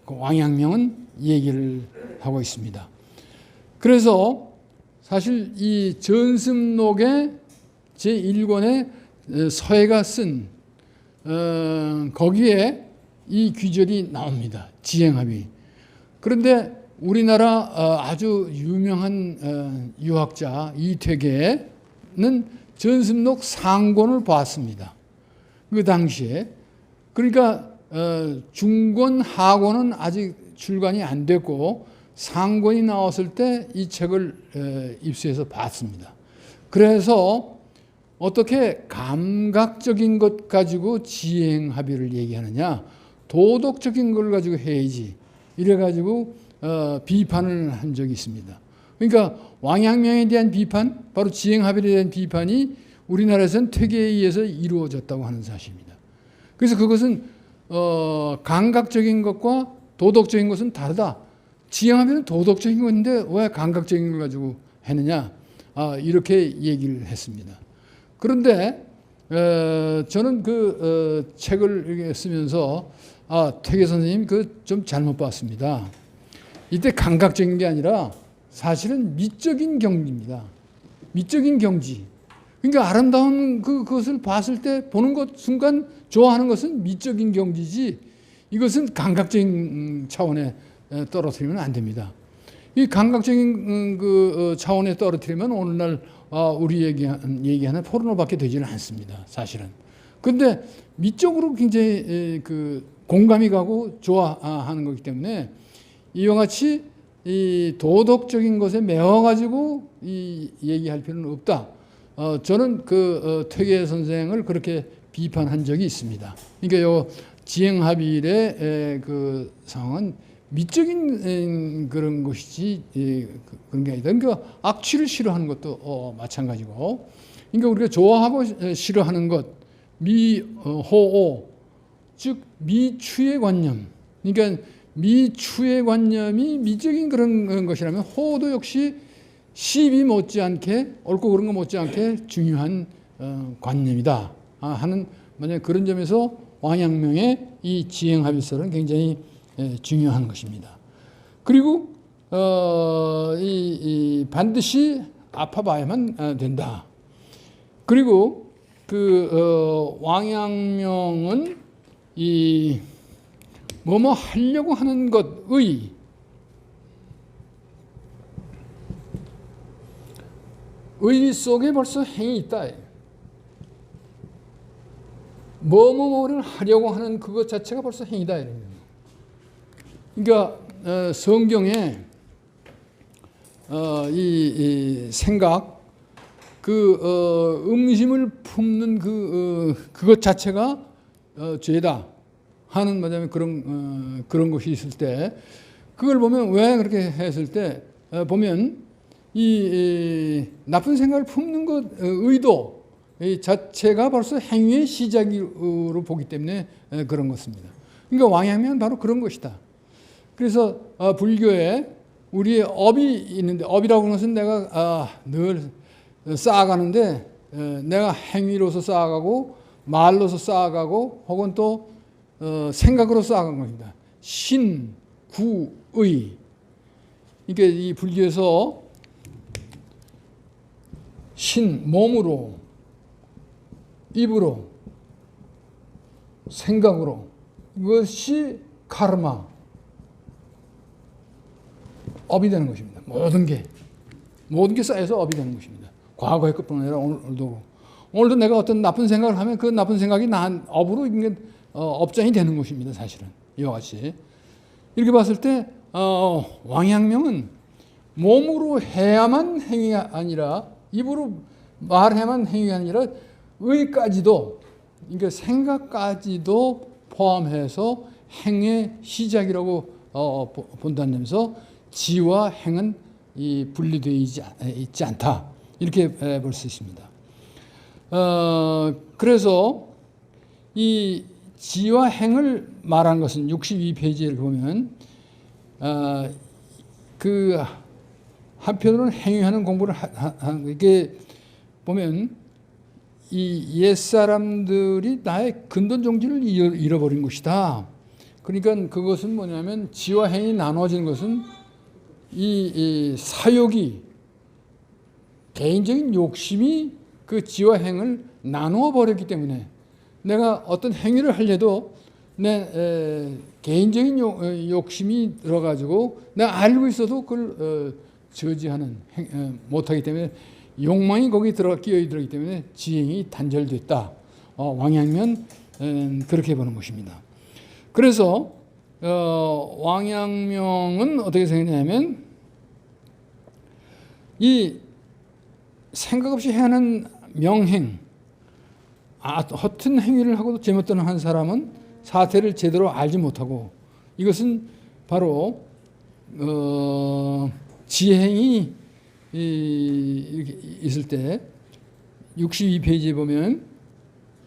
왕양명은 얘기를 하고 있습니다. 그래서 사실 이 전습록의 제1권에 서해가 쓴 거기에 이 귀절이 나옵니다. 지행합의. 그런데 우리나라 아주 유명한 유학자 이퇴계는 전습록 상권을 봤습니다. 그 당시에. 그러니까 중권, 하권은 아직 출간이 안 됐고 상권이 나왔을 때 이 책을 입수해서 봤습니다. 그래서 어떻게 감각적인 것 가지고 지행합의를 얘기하느냐, 도덕적인 걸 가지고 해야지, 이래가지고 비판을 한 적이 있습니다. 그러니까 왕양명에 대한 비판, 바로 지행합의에 대한 비판이 우리나라에서는 퇴계에 의해서 이루어졌다고 하는 사실입니다. 그래서 그것은 감각적인 것과 도덕적인 것은 다르다. 지행합의는 도덕적인 건데 왜 감각적인 걸 가지고 했느냐, 이렇게 얘기를 했습니다. 그런데 저는 그 책을 쓰면서 퇴계 선생님 그 좀 잘못 봤습니다. 이때 감각적인 게 아니라 사실은 미적인 경지입니다. 미적인 경지. 그러니까 아름다운 그것을 봤을 때 보는 것 순간 좋아하는 것은 미적인 경지지, 이것은 감각적인 차원에 떨어뜨리면 안 됩니다. 이 감각적인 그 차원에 떨어뜨리면 오늘날 우리 얘기하는 포르노밖에 되지는 않습니다. 사실은. 그런데 미적으로 굉장히 그 공감이 가고 좋아하는 거기 때문에 이와 같이 이 도덕적인 것에 매어가지고 이 얘기할 필요는 없다. 저는 그 퇴계 선생을 그렇게 비판한 적이 있습니다. 그러니까 요 지행합의의 그 상황은 미적인 그런 것이지 그런 게 아니다. 그러니까 악취를 싫어하는 것도 마찬가지고, 그러니까 우리가 좋아하고 싫어하는 것, 미호오, 즉 미추의 관념. 그러니까 미추의 관념이 미적인 그런 것이라면 호도 역시 시비 못지않게, 옳고 그런 거 못지않게 중요한 관념이다 하는, 만약 그런 점에서 왕양명의 이 지행합의설은 굉장히 중요한 것입니다. 그리고 반드시 아파봐야만 된다. 그리고 그 왕양명은 이 뭐뭐 하려고 하는 것의 의 속에 벌써 행이 있다. 뭐뭐를 하려고 하는 그것 자체가 벌써 행이다. 그러니까 성경에 이 생각, 그 음심을 품는 그것 자체가 죄다 하는, 뭐냐면 그런 것이 있을 때, 그걸 보면 왜 그렇게 했을 때 보면 이 나쁜 생각을 품는 것 의도 이 자체가 벌써 행위의 시작으로 보기 때문에 그런 것입니다. 그러니까 왕양명은 바로 그런 것이다. 그래서 불교에 우리의 업이 있는데, 업이라고 하는 것은 내가 늘 쌓아가는데, 내가 행위로서 쌓아가고 말로서 쌓아가고 혹은 또 생각으로 쌓아간 겁니다. 신, 구, 의. 그러니까 이 불교에서 신, 몸으로, 입으로, 생각으로, 이것이 카르마, 업이 되는 것입니다. 모든 게 쌓여서 업이 되는 것입니다. 과거의 것뿐 아니라 오늘도 내가 어떤 나쁜 생각을 하면 그 나쁜 생각이 난 업으로 업장이 되는 것입니다. 사실은 이와 같이 이렇게 봤을 때 왕양명은 몸으로 해야만 행위가 아니라, 입으로 말해야만 행위가 아니라 의까지도, 그러니까 생각까지도 포함해서 행의 시작이라고 본다는 점에서 지와 행은 분리되어 있지 않다, 이렇게 볼 수 있습니다. 그래서 이 지와 행을 말한 것은 62페이지를 보면 그 한편으로는 행위하는 공부를 이렇게 보면 이 옛사람들이 나의 근본 정신을 잃어버린 것이다. 그러니까 그것은 뭐냐면 지와 행이 나눠진 것은 이 사욕이, 개인적인 욕심이 그 지와 행을 나누어 버렸기 때문에 내가 어떤 행위를 하려도 내 개인적인 욕심이 들어가지고 내가 알고 있어도 그걸 저지하는 못하기 때문에 욕망이 거기 끼어 들어있기 때문에 지행이 단절됐다. 왕양면 그렇게 보는 것입니다. 그래서 왕양명은 어떻게 생겼냐면 이 생각 없이 하는 명행, 허튼 행위를 하고도 제멋대로 한 사람은 사태를 제대로 알지 못하고, 이것은 바로 지행이 이렇게 있을 때 62페이지에 보면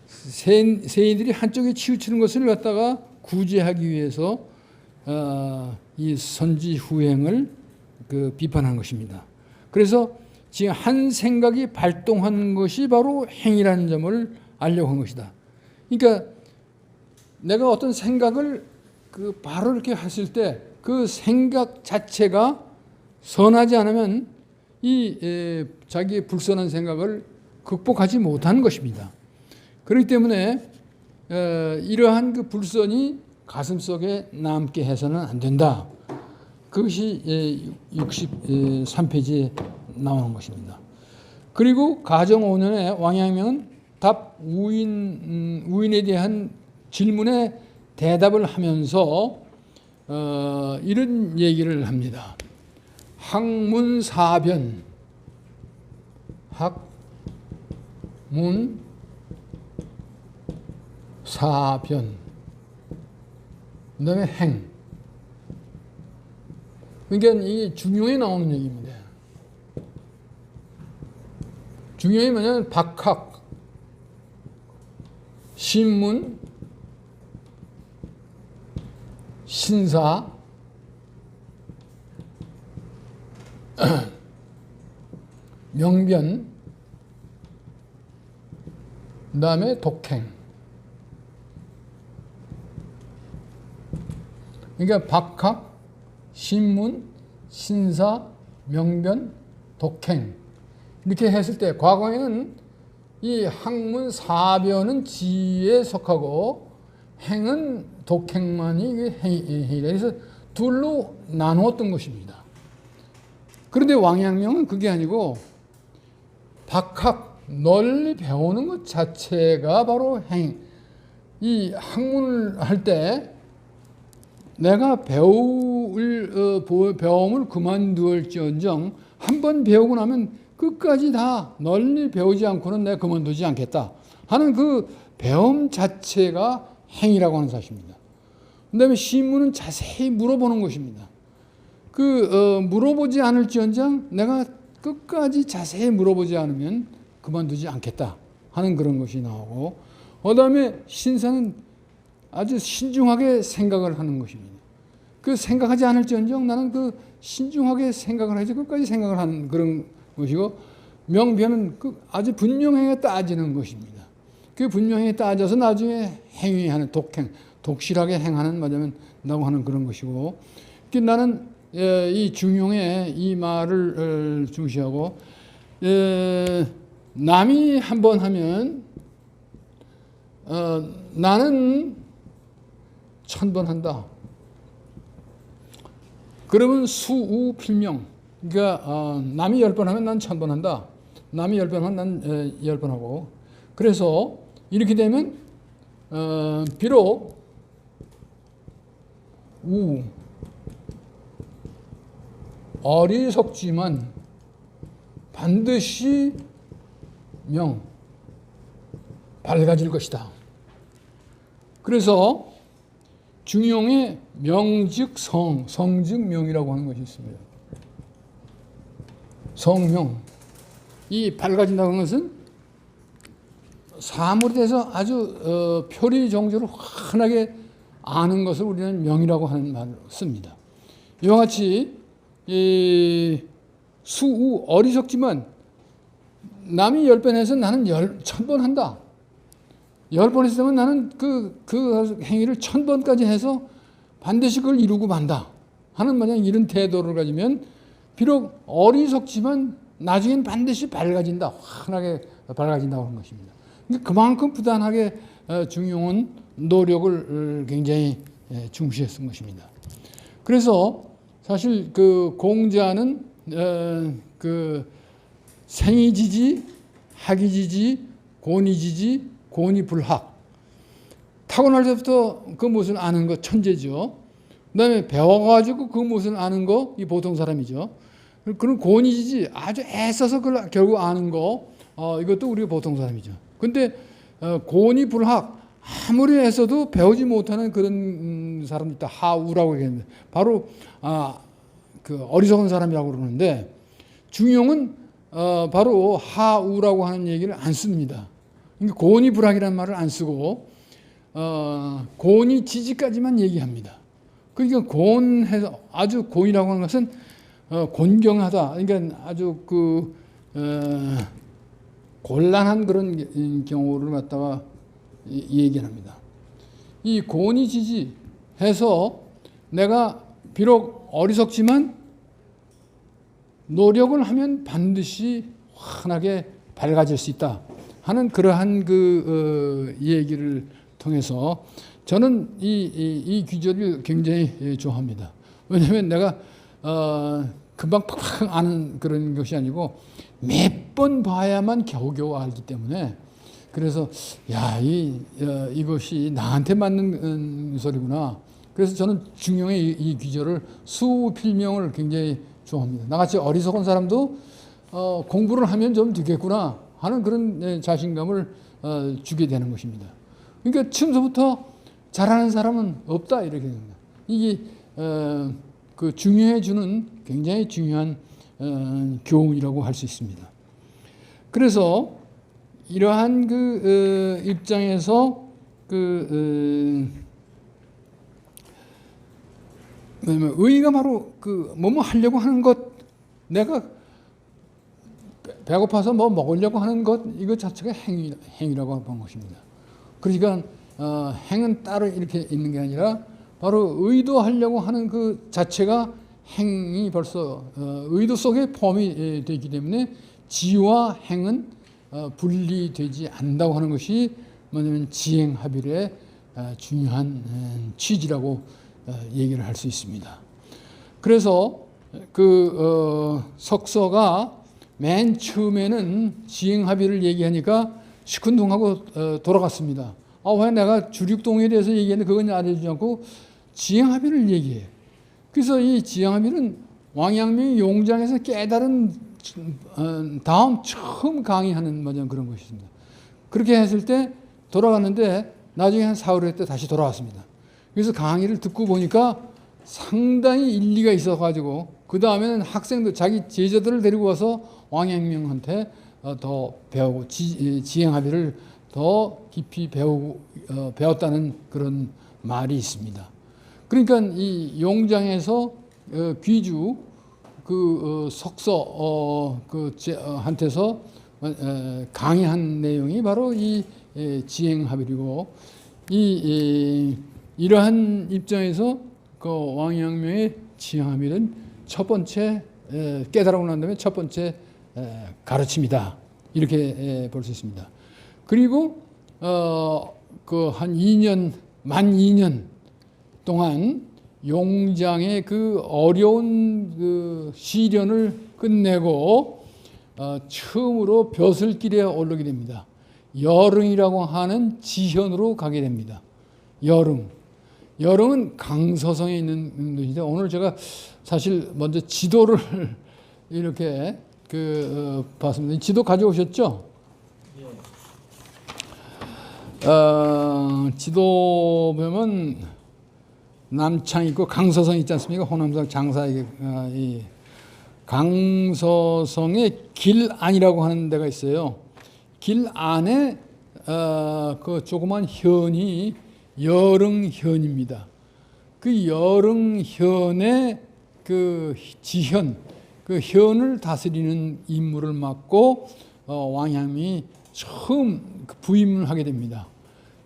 세인들이 한쪽에 치우치는 것을 갖다가 구제하기 위해서 이 선지 후행을 비판한 것입니다. 그래서 지금 한 생각이 발동한 것이 바로 행위라는 점을 알려고 한 것이다. 그러니까 내가 어떤 생각을 바로 이렇게 했을 때 그 생각 자체가 선하지 않으면 이 자기의 불선한 생각을 극복하지 못하는 것입니다. 그렇기 때문에 이러한 그 불선이 가슴속에 남게 해서는 안 된다. 그것이 63페이지에 나오는 것입니다. 그리고 가정 5년에 왕양명은 답 우인에 대한 질문에 대답을 하면서 이런 얘기를 합니다. 학문사변, 학문사변, 그 다음에 행. 그러니까 이게 중용에 나오는 얘기입니다. 중용이 뭐냐면 박학, 신문, 신사, 명변, 그 다음에 독행. 그러니까 박학, 신문, 신사, 명변, 독행. 이렇게 했을 때 과거에는 이 학문 사변은 지에 속하고 행은 독행만이 행위다. 그래서 둘로 나누었던 것입니다. 그런데 왕양명은 그게 아니고 박학, 널리 배우는 것 자체가 바로 행. 이 학문을 할 때 내가 배움을 그만두었지언정 한번 배우고 나면 끝까지 다 널리 배우지 않고는 내가 그만두지 않겠다 하는 그 배움 자체가 행위라고 하는 사실입니다. 그 다음에 신문은 자세히 물어보는 것입니다. 물어보지 않을지언정 내가 끝까지 자세히 물어보지 않으면 그만두지 않겠다 하는 그런 것이 나오고, 그 다음에 신사는 아주 신중하게 생각을 하는 것입니다. 생각하지 않을지언정 나는 신중하게 생각을 해서 끝까지 생각을 하는 그런 것이고, 명변은 아주 분명하게 따지는 것입니다. 그 분명하게 따져서 나중에 행위하는 독행, 독실하게 행하는 말하면 하는 그런 것이고, 나는 이 중용의 이 말을 중시하고, 남이 한번 하면 나는 1000번 한다. 그러면 수우필명. 그러니까 남이 10번 하면 난 1000번 한다. 남이 10번 하면 난 10번 하고. 그래서 이렇게 되면 비록 어리석지만 반드시 밝아질 것이다. 그래서 중용에 명즉 성, 성즉 명이라고 하는 것이 있습니다. 성명. 이 밝아진다는 것은 사물에 대해서 아주 표리정조로 환하게 아는 것을 우리는 명이라고 하는 말을 씁니다. 이와 같이 수우 어리석지만 남이 10번 해서 나는 1000번 한다. 10번 했으면 나는 그 행위를 1000번까지 해서 반드시 그걸 이루고 만다 하는 만약 이런 태도를 가지면 비록 어리석지만 나중엔 반드시 밝아진다. 환하게 밝아진다고 하는 것입니다. 그만큼 부단하게 중용은 노력을 굉장히 중시했던 것입니다. 그래서 사실 공자는 생이지지, 학이지지, 고니지지, 고니불학. 타고날 때부터 그 무슨 아는 것 천재죠. 그다음에 배워가지고 그 무엇을 아는 거, 이 보통 사람이죠. 그런 고니지지 아주 애써서 그걸 결국 아는 거, 이것도 우리가 보통 사람이죠. 근데 고니불학, 아무리 애써도 배우지 못하는 그런 사람이 있다. 하우라고 얘기합니다. 바로 그 어리석은 사람이라고 그러는데, 중용은 바로 하우라고 하는 얘기를 안 씁니다. 그러니까 고니불학이라는 말을 안 쓰고 고니지지까지만 얘기합니다. 그러니까 곤해서, 아주 곤이라고 하는 것은 곤경하다. 그러니까 아주 곤란한 그런 경우를 갖다가 얘기합니다. 이 고니지지해서 내가 비록 어리석지만 노력을 하면 반드시 환하게 밝아질 수 있다 하는 그러한 얘기를 통해서 저는 이 귀절을 굉장히 좋아합니다. 왜냐하면 내가 금방 팍팍 아는 그런 것이 아니고 몇 번 봐야만 겨우겨우 알기 때문에, 그래서 이것이 나한테 맞는 소리구나. 그래서 저는 중용의 이 귀절을 수필명을 굉장히 좋아합니다. 나같이 어리석은 사람도 공부를 하면 좀 되겠구나 하는 그런 자신감을 주게 되는 것입니다. 그러니까 처음부터 잘하는 사람은 없다 이렇게 됩니다. 이게 그 중요해 주는 굉장히 중요한 교훈이라고 할 수 있습니다. 그래서 이러한 입장에서 의의가 바로 뭐뭐 하려고 하는 것, 내가 배고파서 뭐 먹으려고 하는 것, 이것 자체가 행위라고 하는 것입니다. 그러니까 행은 따로 이렇게 있는 게 아니라 바로 의도하려고 하는 그 자체가 행이 벌써 의도 속에 포함이 되기 때문에 지와 행은 분리되지 않는다고 하는 것이 뭐냐면 지행합일의 중요한 취지라고 얘기를 할 수 있습니다. 그래서 석서가 맨 처음에는 지행합일을 얘기하니까 시큰둥하고 돌아갔습니다. 왜 내가 주륙동에 대해서 얘기했는데 그건 알려주지 않고 지행합일을 얘기해. 그래서 이 지행합일은 왕양명이 용장에서 깨달은 다음 처음 강의하는 그런 것입니다. 그렇게 했을 때 돌아갔는데 나중에 한 4월에 때 다시 돌아왔습니다. 그래서 강의를 듣고 보니까 상당히 일리가 있어가지고 그 다음에는 학생들, 자기 제자들을 데리고 와서 왕양명한테 더 배우고 지행합일을 더 깊이 배웠다는 그런 말이 있습니다. 그러니까 이 용장에서 귀주 석서 한테서 강의한 내용이 바로 이 지행합일이고, 이러한 입장에서 왕양명의 지행합일은 첫 번째 깨달아고 난 다음에 첫 번째 가르침이다 이렇게 볼 수 있습니다. 그리고 한 2년 만 2년 동안 용장의 어려운 시련을 끝내고 처음으로 벼슬길에 오르게 됩니다. 여릉이라고 하는 지현으로 가게 됩니다. 여릉은 강서성에 있는 곳인데, 오늘 제가 사실 먼저 지도를 이렇게 봤습니다. 지도 가져오셨죠? 지도 보면 남창 있고 강서성 있지 않습니까? 호남성 장사에게 이 강서성의 길 안이라고 하는 데가 있어요. 길 안에 조그만 현이 여릉현입니다. 그 여릉현의 지현, 현을 다스리는 임무를 맡고 왕양이 처음 부임을 하게 됩니다.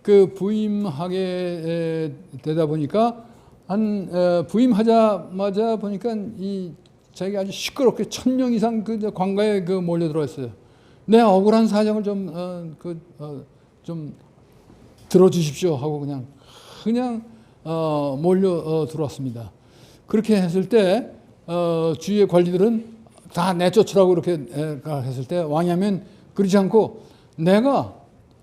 부임하게 되다 보니까 부임하자마자 보니까 자기가 아주 시끄럽게 1000명 이상 관가에 몰려 들어왔어요. 내 억울한 사정을 좀 들어주십시오 하고 그냥 몰려 들어왔습니다. 그렇게 했을 때 주위의 관리들은 다 내쫓으라고 이렇게 했을 때 왕이하면 그렇지 않고, 내가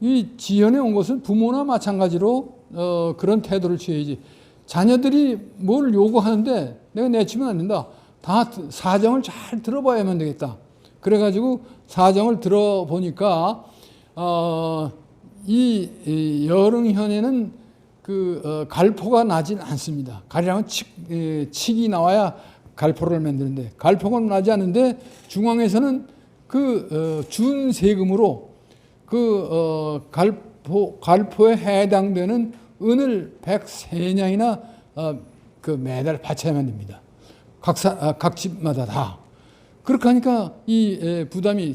이 지연에 온 것은 부모나 마찬가지로 그런 태도를 취해야지, 자녀들이 뭘 요구하는데 내가 내치면 안 된다. 다 사정을 잘 들어봐야만 되겠다. 그래가지고 사정을 들어보니까 이 여릉현에는 갈포가 나진 않습니다. 가리라면 칡이 나와야 갈포를 만드는데 갈포가 나지 않는데 중앙에서는 준 세금으로 갈포에 해당되는 은을 103냥이나 매달 바쳐야만 됩니다. 각 집마다 다. 그렇게 하니까 이 부담이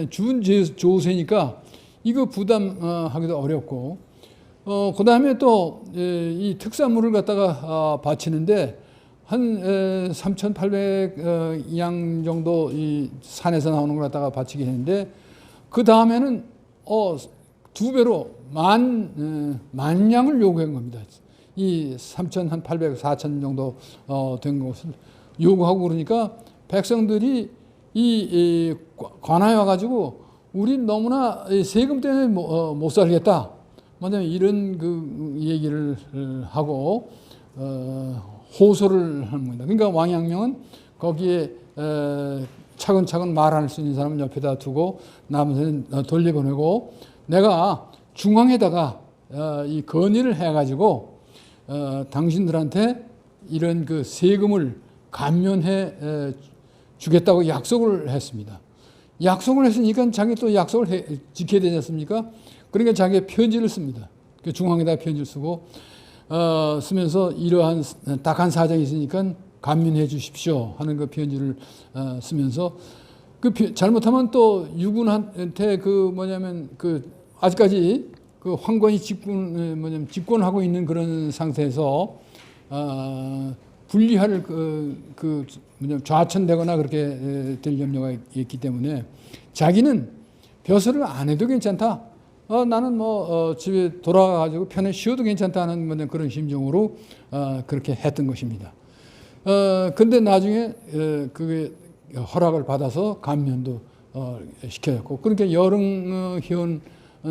준 조세니까 이거 부담하기도 어렵고, 그 다음에 또 이 특산물을 갖다가 바치는데 한 3,800양 정도 이 산에서 나오는 걸 갖다가 바치게 했는데, 그 다음에는 2배로 만 양을 요구한 겁니다. 이 3,800, 4,000 정도 된 것을 요구하고 그러니까 백성들이 이 관아에 와가지고 우린 너무나 세금 때문에 못 살겠다. 뭐냐면 이런 얘기를 하고 호소를 하는 겁니다. 그러니까 왕양명은 거기에 차근차근 말할 수 있는 사람은 옆에다 두고 나머지는 돌려보내고, 내가 중앙에다가 이 건의를 해가지고 당신들한테 이런 세금을 감면해 주겠다고 약속을 했습니다. 약속을 했으니까 자기 또 약속을 지켜야 되지 않습니까? 그러니까 자기가 편지를 씁니다. 중앙에다 편지를 쓰고 쓰면서 이러한 딱한 사정이 있으니까 감면해 주십시오 하는 편지를 쓰면서, 잘못하면 또 유군한테 아직까지 황건이 집권하고 있는 그런 상태에서 분리할 좌천되거나 그렇게 될 염려가 있기 때문에 자기는 벼슬을 안 해도 괜찮다. 나는 집에 돌아가가지고 편히 쉬어도 괜찮다는 그런 심정으로 그렇게 했던 것입니다. 근데 나중에 그게 허락을 받아서 감면도 시켜졌고, 그러니까 여릉현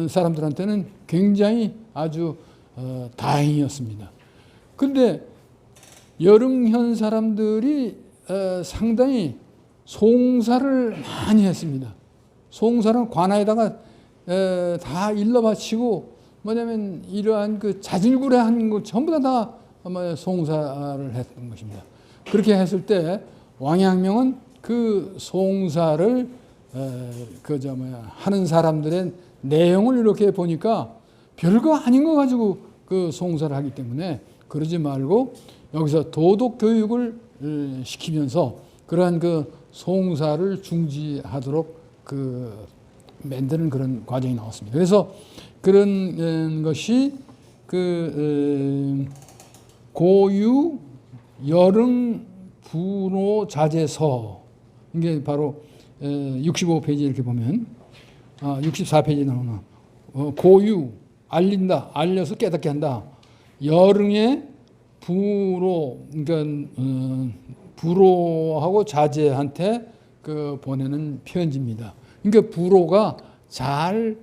사람들한테는 굉장히 아주 다행이었습니다. 근데 여릉현 사람들이 상당히 송사를 많이 했습니다. 송사는 관아에다가 다 일러 바치고, 뭐냐면 이러한 자질구레한 거 전부 다 송사를 했던 것입니다. 그렇게 했을 때 왕양명은 그 송사를 하는 사람들의 내용을 이렇게 보니까 별거 아닌 거 가지고 송사를 하기 때문에 그러지 말고 여기서 도덕 교육을 시키면서 그러한 송사를 중지하도록 만드는 그런 과정이 나왔습니다. 그래서 그런 것이 고유 여릉 분호 자제서, 이게 바로 65페이지 이렇게 보면 64페이지 나오나, 고유 알린다, 알려서 깨닫게 한다. 여릉의 부로, 그러니까 부로하고 자제한테 보내는 편지입니다. 그러니까 부로가 잘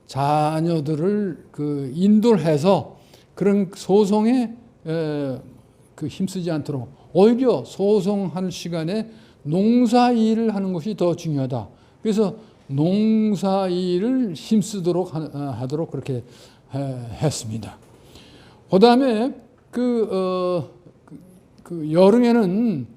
자녀들을 인도를 해서 그런 소송에 힘쓰지 않도록, 오히려 소송할 시간에 농사일을 하는 것이 더 중요하다. 그래서 농사일을 힘쓰도록 하도록 그렇게 했습니다. 그 다음에 여름에는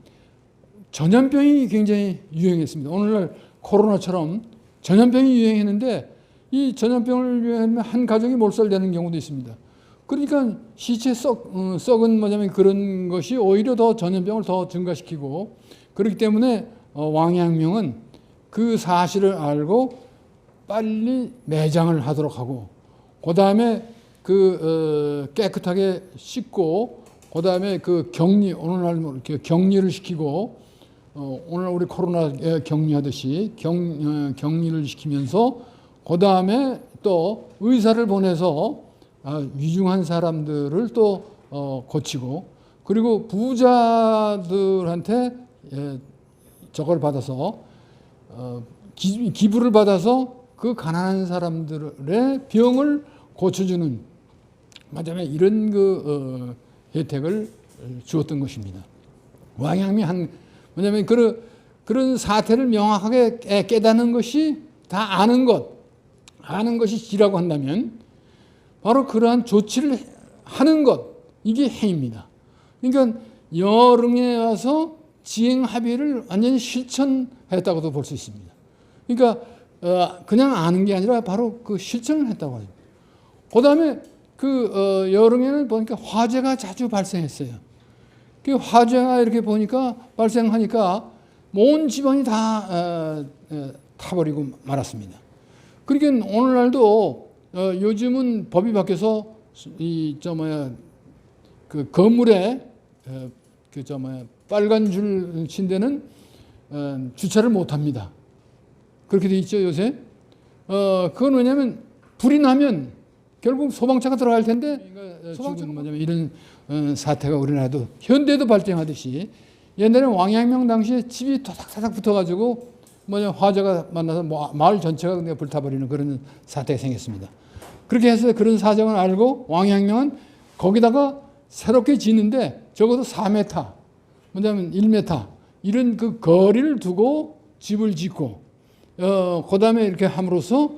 전염병이 굉장히 유행했습니다. 오늘날 코로나처럼 전염병이 유행했는데, 이 전염병을 유행하면 한 가족이 몰살되는 경우도 있습니다. 그러니까 시체 썩은 그런 것이 오히려 더 전염병을 더 증가시키고, 그렇기 때문에 왕양명은 그 사실을 알고 빨리 매장을 하도록 하고, 그 다음에 깨끗하게 씻고, 그 다음에 오늘날 이렇게 격리를 시키고, 오늘 우리 코로나 격리하듯이 격리를 시키면서, 그 다음에 또 의사를 보내서 위중한 사람들을 또 고치고, 그리고 부자들한테 저걸 받아서 기부를 받아서 그 가난한 사람들의 병을 고쳐주는, 맞아요. 이런 혜택을 주었던 것입니다. 왕양미 뭐냐면 그런 사태를 명확하게 깨닫는 것이 다 아는 것이 지라고 한다면 바로 그러한 조치를 하는 것, 이게 행입니다. 그러니까 여릉에 와서 지행 합의를 완전히 실천했다고도 볼 수 있습니다. 그러니까 그냥 아는 게 아니라 바로 그 실천을 했다고 해요. 그 다음에 여릉에는 보니까 화재가 자주 발생했어요. 그 화재가 이렇게 보니까 발생하니까 온 집안이 다 타버리고 말았습니다. 그러니까 오늘날도 요즘은 법이 바뀌어서 그 건물에 빨간 줄 친 데는 주차를 못 합니다. 그렇게 돼 있죠, 요새. 그건 왜냐면 불이 나면 결국 소방차가 들어갈 텐데, 소방차가 뭐냐면 이런 사태가 우리나라도 현대도 발생하듯이 옛날에 왕양명 당시에 집이 토닥토닥 붙어가지고 화재가 만나서 마을 전체가 그냥 불타버리는 그런 사태가 생겼습니다. 그렇게 해서 그런 사정을 알고 왕양명은 거기다가 새롭게 짓는데 적어도 4m, 뭐냐면 1m 이런 그 거리를 두고 집을 짓고 그 다음에 이렇게 함으로써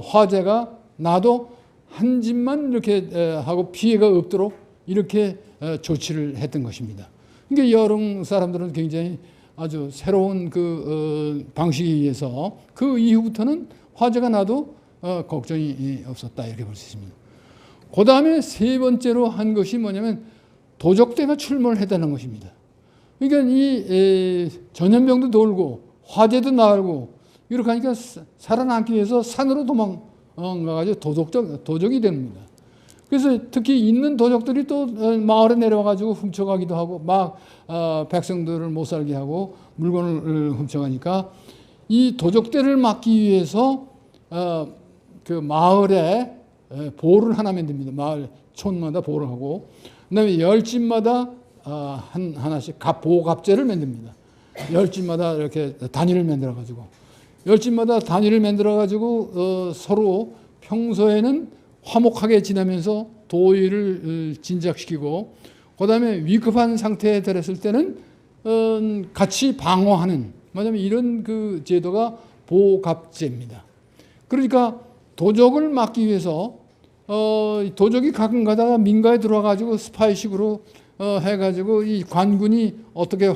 화재가 나도 한 집만 이렇게 하고 피해가 없도록 이렇게 조치를 했던 것입니다. 그러니까 여릉 사람들은 굉장히 아주 새로운 방식에 의해서 그 이후부터는 화재가 나도 걱정이 없었다 이렇게 볼 수 있습니다. 그 다음에 세 번째로 한 것이 뭐냐면 도적대가 출몰을 했다는 것입니다. 그러니까 이 전염병도 돌고 화재도 나고 이렇게 하니까 살아남기 위해서 산으로 도망가가지고 도적이 됩니다. 그래서 특히 있는 도적들이 또 마을에 내려와가지고 훔쳐가기도 하고 막 백성들을 못 살게 하고 물건을 훔쳐가니까 이 도적대를 막기 위해서 그 마을에 보를 하나 만듭니다. 마을 촌마다 보를 하고 그다음에 열집마다 하나씩 보갑제를 만듭니다. 열집마다 이렇게 단위를 만들어가지고 서로 평소에는 화목하게 지내면서 도의를 진작시키고 그다음에 위급한 상태에 들었을 때는 같이 방어하는 뭐냐면 이런 그 제도가 보갑제입니다. 그러니까 도적을 막기 위해서 도적이 가끔 가다가 민가에 들어와가지고 스파이식으로 해가지고 이 관군이 어떻게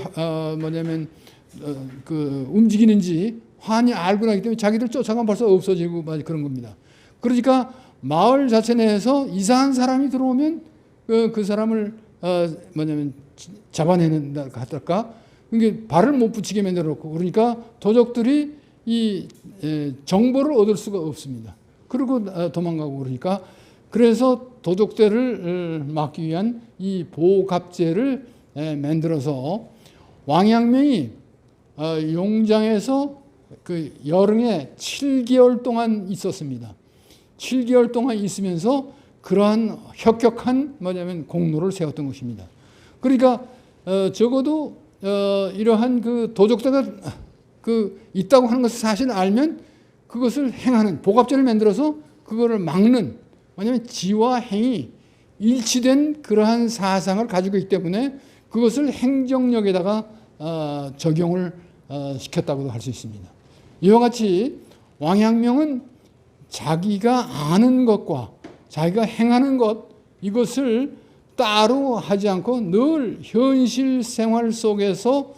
움직이는지 환히 알고 나기 때문에 자기들 쫓아가면 벌써 없어지고 그런 겁니다. 그러니까 마을 자체 내에서 이상한 사람이 들어오면 그 사람을 잡아내는다 할까? 그게 발을 못 붙이게 만들어 놓고 그러니까 도적들이 이 정보를 얻을 수가 없습니다. 그리고 도망가고 그러니까 그래서 도적대를 막기 위한 이 보갑제를 만들어서 왕양명이 용장에서 그 여릉에 7개월 동안 있었습니다. 7개월 동안 있으면서 그러한 혁혁한 공로를 세웠던 것입니다. 그러니까 적어도 이러한 그 도적대가 있다고 하는 것을 사실 알면 그것을 행하는 보갑제를 만들어서 그거를 막는 왜냐하면 지와 행이 일치된 그러한 사상을 가지고 있기 때문에 그것을 행정력에다가 적용을 시켰다고도 할 수 있습니다. 이와 같이 왕양명은 자기가 아는 것과 자기가 행하는 것 이것을 따로 하지 않고 늘 현실 생활 속에서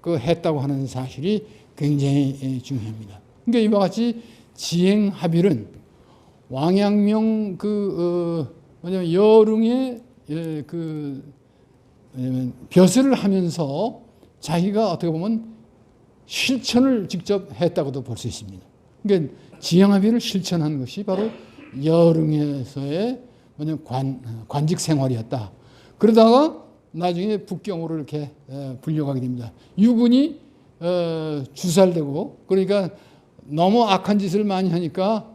했다고 하는 사실이 굉장히 중요합니다. 그러니까 이와 같이 지행합일은 왕양명 여릉의 벼슬을 하면서 자기가 어떻게 보면 실천을 직접 했다고도 볼 수 있습니다. 그러니까 지행합의를 실천한 것이 바로 여릉에서의 관직 생활이었다. 그러다가 나중에 북경으로 이렇게 불려가게 됩니다. 유군이 주살되고 그러니까 너무 악한 짓을 많이 하니까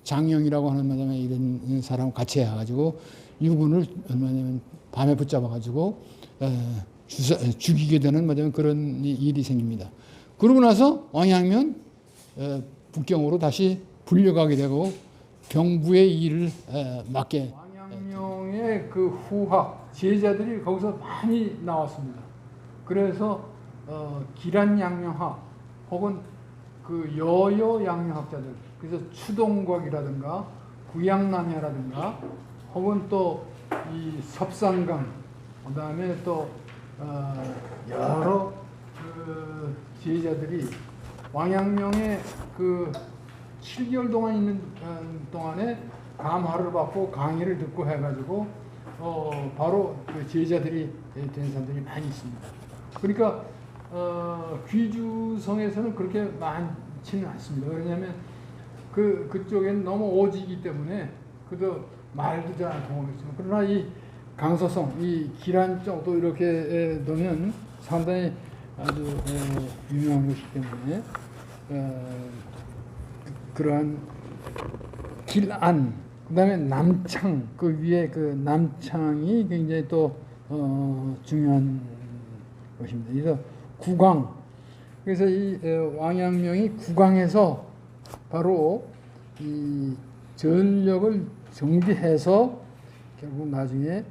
장영이라고 하는 이런 사람과 같이 해가지고 유군을 밤에 붙잡아가지고 죽이게 되는 그런 일이 생깁니다. 그러고 나서 왕양면 북경으로 다시 불려가게 되고 경부의 일을 맡게. 왕양명의 왕양명의 그 후학 제자들이 거기서 많이 나왔습니다. 그래서 기란양명학 혹은 그 여여양명학자들, 그래서 추동곽이라든가 구양남야라든가 혹은 또 이 섭상강, 그다음에 또 여러 그 제자들이 왕양명의 그 7개월 동안 있는 동안에 감화를 받고 강의를 듣고 해가지고 바로 그 제자들이 된 사람들이 많이 있습니다. 그러니까 귀주성에서는 그렇게 많지는 않습니다. 왜냐하면 그쪽에는 너무 오지기 때문에 그도 말도 잘 안 통하겠지만, 그러나 이 강서성, 이 기란 쪽도 이렇게 놓으면 상당히 아주 유명한 것이기 때문에 그러한 길안, 그다음에 남창, 그 위에 그 남창이 굉장히 또 중요한 것입니다. 그래서 구강, 그래서 이 왕양명이 구강에서 바로 이 전력을 정비해서 결국 나중에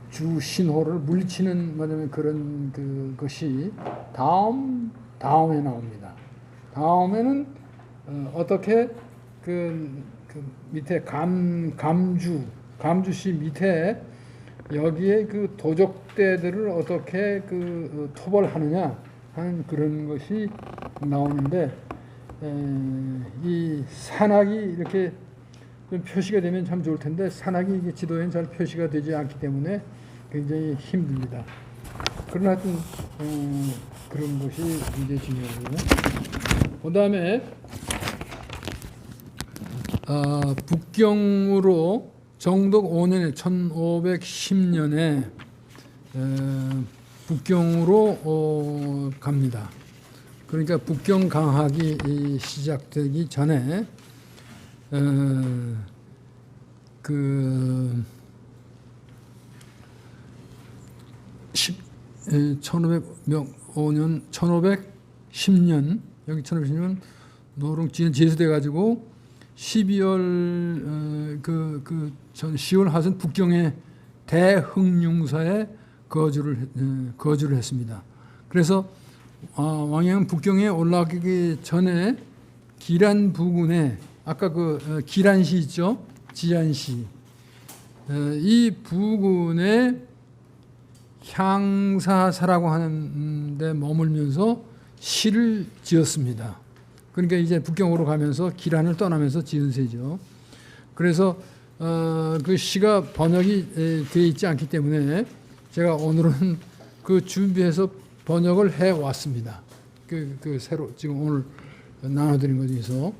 주 신호를 물리치는 뭐냐면 그런 그것이 다음에 나옵니다. 다음에는 어떻게 그 밑에 감주시 밑에 여기에 그 도적대들을 어떻게 토벌하느냐 하는 그런 것이 나오는데, 이 산악이 이렇게 좀 표시가 되면 참 좋을 텐데 산악이 이게 지도에는 잘 표시가 되지 않기 때문에 굉장히 힘듭니다. 그러나 하여튼 그런 것이 굉장히 중요하고요. 그 다음에 북경으로 정독 5년에 1510년에 북경으로 갑니다. 그러니까 북경 강학이 시작되기 전에 1505년 1510년 여기 1510년 노릉지는 제수돼 가지고 12월 10월 하순 북경의 대흥융사에 거주를 했습니다. 그래서 왕양은 북경에 올라가기 전에 기란 부근에 아까 기란시 있죠? 지안시. 이 부근에 향사사라고 하는 데 머물면서 시를 지었습니다. 그러니까 이제 북경으로 가면서 기란을 떠나면서 지은 세죠. 그래서 그 시가 번역이 되어 있지 않기 때문에 제가 오늘은 준비해서 번역을 해 왔습니다. 새로 지금 오늘 나눠드린 것 중에서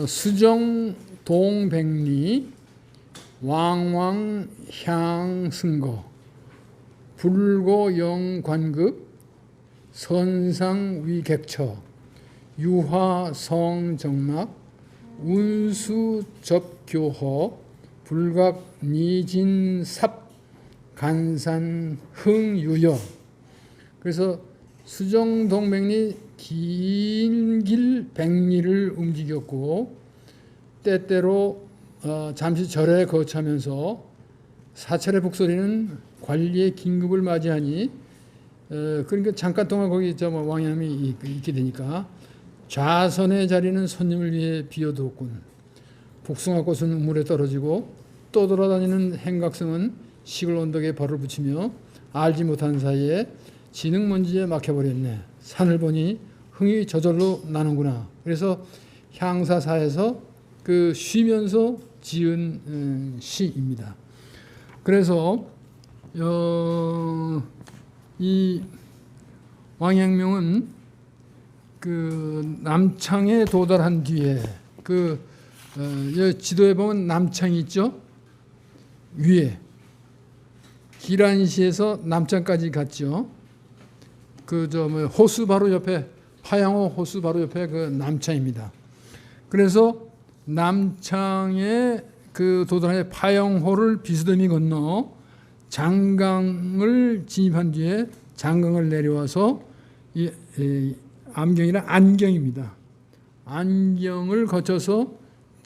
수정 동백리 왕왕향승거 불고영관극 선상위객처 유화성정막 운수접교허 불각니진삽 간산흥유여. 그래서 수정동백리 긴 길 백리를 움직였고 때때로 잠시 절에 거처하면서 사찰의 북소리는 관리의 긴급을 맞이하니 그러니까 잠깐 동안 거기 왕양이 있게 되니까 좌선의 자리는 손님을 위해 비워두었군. 복숭아꽃은 우물에 떨어지고 떠돌아다니는 행각성은 시골 언덕에 발을 붙이며 알지 못한 사이에 진흙먼지에 막혀버렸네. 산을 보니 흥이 저절로 나는구나. 그래서 향사사에서 쉬면서 지은 시입니다. 그래서 이 왕양명은 남창에 도달한 뒤에 지도에 보면 남창이 있죠. 위에 기란시에서 남창까지 갔죠. 호수 바로 옆에 파양호 호수 바로 옆에 남창입니다. 그래서 남창에 도달해 파양호를 비스듬히 건너 장강을 진입한 뒤에 장강을 내려와서 암경이란 안경입니다. 안경을 거쳐서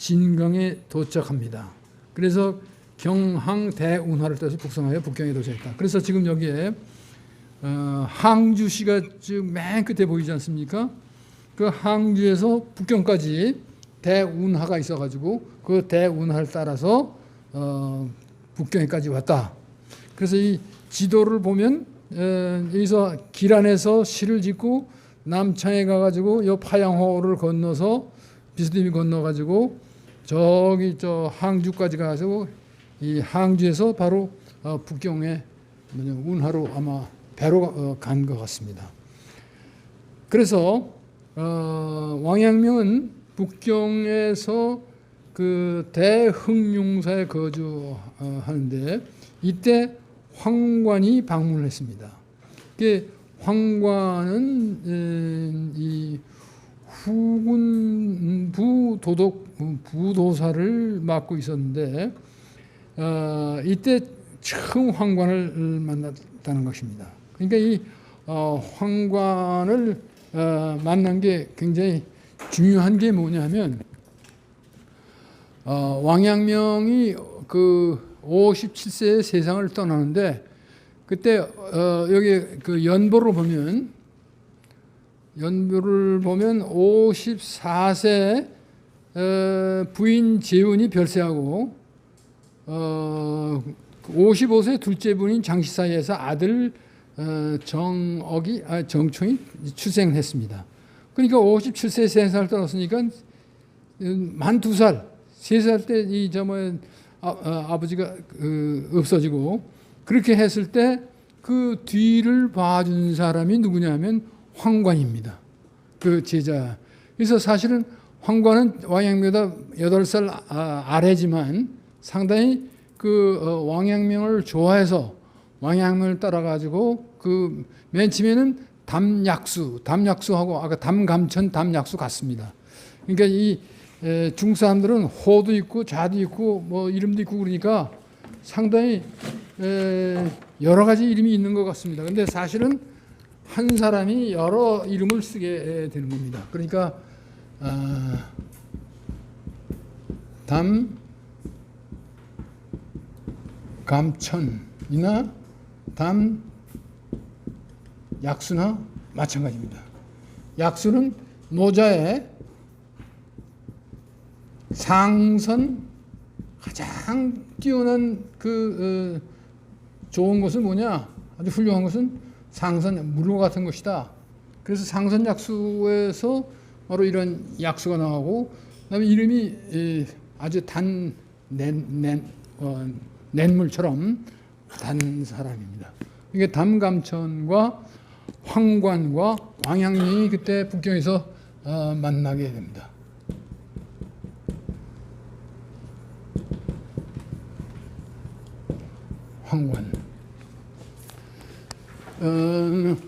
진강에 도착합니다. 그래서 경항 대운하를 떠서 북송하여 북경에 도착했다. 그래서 지금 여기에 항주시가 지금 맨 끝에 보이지 않습니까? 그 항주에서 북경까지 대운하가 있어가지고 그 대운하를 따라서 북경에까지 왔다. 그래서 이 지도를 보면 여기서 길안에서 시를 짓고 남창에 가가지고 요 파양호를 건너서 비스듬히 건너가지고 저기 저 항주까지 가서 이 항주에서 바로 북경에 운하로 아마 배로 간 것 같습니다. 그래서 왕양명은 북경에서 그 대흥룡사에 거주하는데 이때 황관이 방문을 했습니다. 황관은 이 후군부 부도사를 맡고 있었는데 이때 처음 황관을 만났다는 것입니다. 그러니까 이 황관을 만난 게 굉장히 중요한 게 뭐냐면 왕양명이 그 57세에 세상을 떠나는데 그때 여기 그 연보를 보면 54세 부인 재운이 별세하고 55세 둘째 분인 장시사에서 아들 정총이 출생을 했습니다. 그러니까 57세 세상을 떠났으니까 만 2살, 3살 때 이 아버지가 없어지고 그렇게 했을 때 그 뒤를 봐준 사람이 누구냐면 황관입니다. 그 제자. 그래서 사실은 황관은 왕양명보다 8살 아래지만 상당히 그 왕양명을 좋아해서 왕양명을 따라가지고 그 맨 처음에는 담약수하고 아까 담감천 담약수 같습니다. 그러니까 이 중국 사람들은 호도 있고 좌도 있고 뭐 이름도 있고 그러니까 상당히 여러 가지 이름이 있는 것 같습니다. 근데 사실은 한 사람이 여러 이름을 쓰게 되는 겁니다. 그러니까 담감천이나 담약수나 마찬가지입니다. 약수는 노자의 상선 가장 뛰어난 그 좋은 것은 뭐냐? 아주 훌륭한 것은 상선 물과 같은 것이다. 그래서 상선 약수에서 바로 이런 약수가 나오고 그다음에 이름이 아주 단 냇물처럼 단 사람입니다. 이게 담감천과 황관과 왕양명이 그때 북경에서 만나게 됩니다. 황관.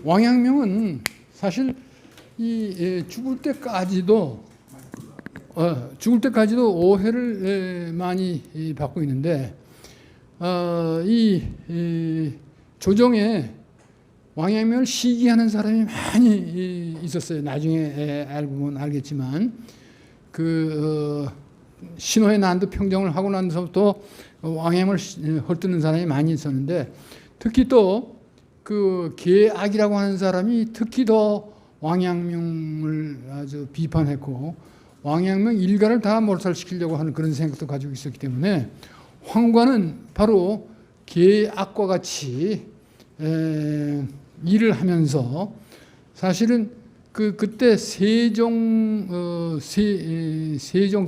왕양명은 사실 이 죽을 때까지도 오해를 많이 받고 있는데 이 조정에 왕양명을 시기하는 사람이 많이 있었어요. 나중에 알고 보면 알겠지만 그 신호의 난도 평정을 하고 난 데서부터 왕양명을 헐뜯는 사람이 많이 있었는데 특히 또 그 계악이라고 하는 사람이 특히 더 왕양명을 아주 비판했고 왕양명 일가를 다 몰살시키려고 하는 그런 생각도 가지고 있었기 때문에 황관은 바로 계악과 같이 일을 하면서 사실은 그때 세종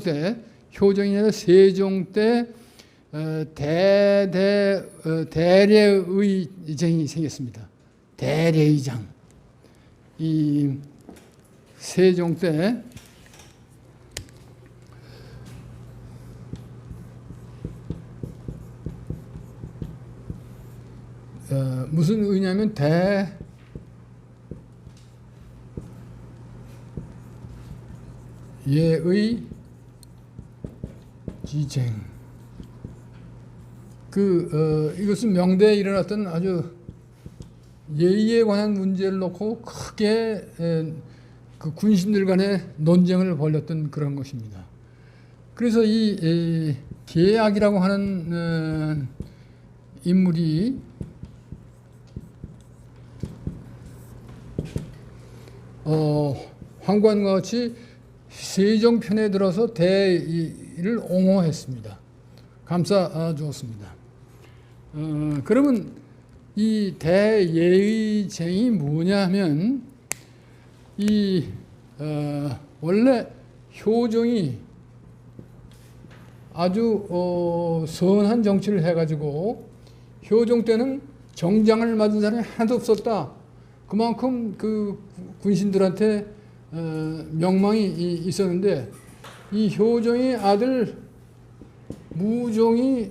때 효정이 아니라 세종 때 대례의정이 생겼습니다. 대례의장. 이 세종 때 무슨 의냐면 예의 지쟁. 이것은 명대에 일어났던 아주 예의에 관한 문제를 놓고 크게 그 군신들 간의 논쟁을 벌였던 그런 것입니다. 그래서 이 계약이라고 하는 인물이 황관과 같이 세종 편에 들어서 대의를 옹호했습니다. 감싸 주었습니다. 그러면 이 대예의쟁이 뭐냐면 원래 효종이 아주 선한 정치를 해가지고 효종 때는 정장을 맞은 사람이 하나도 없었다. 그만큼 그 군신들한테 명망이 있었는데 이 효종의 아들 무종이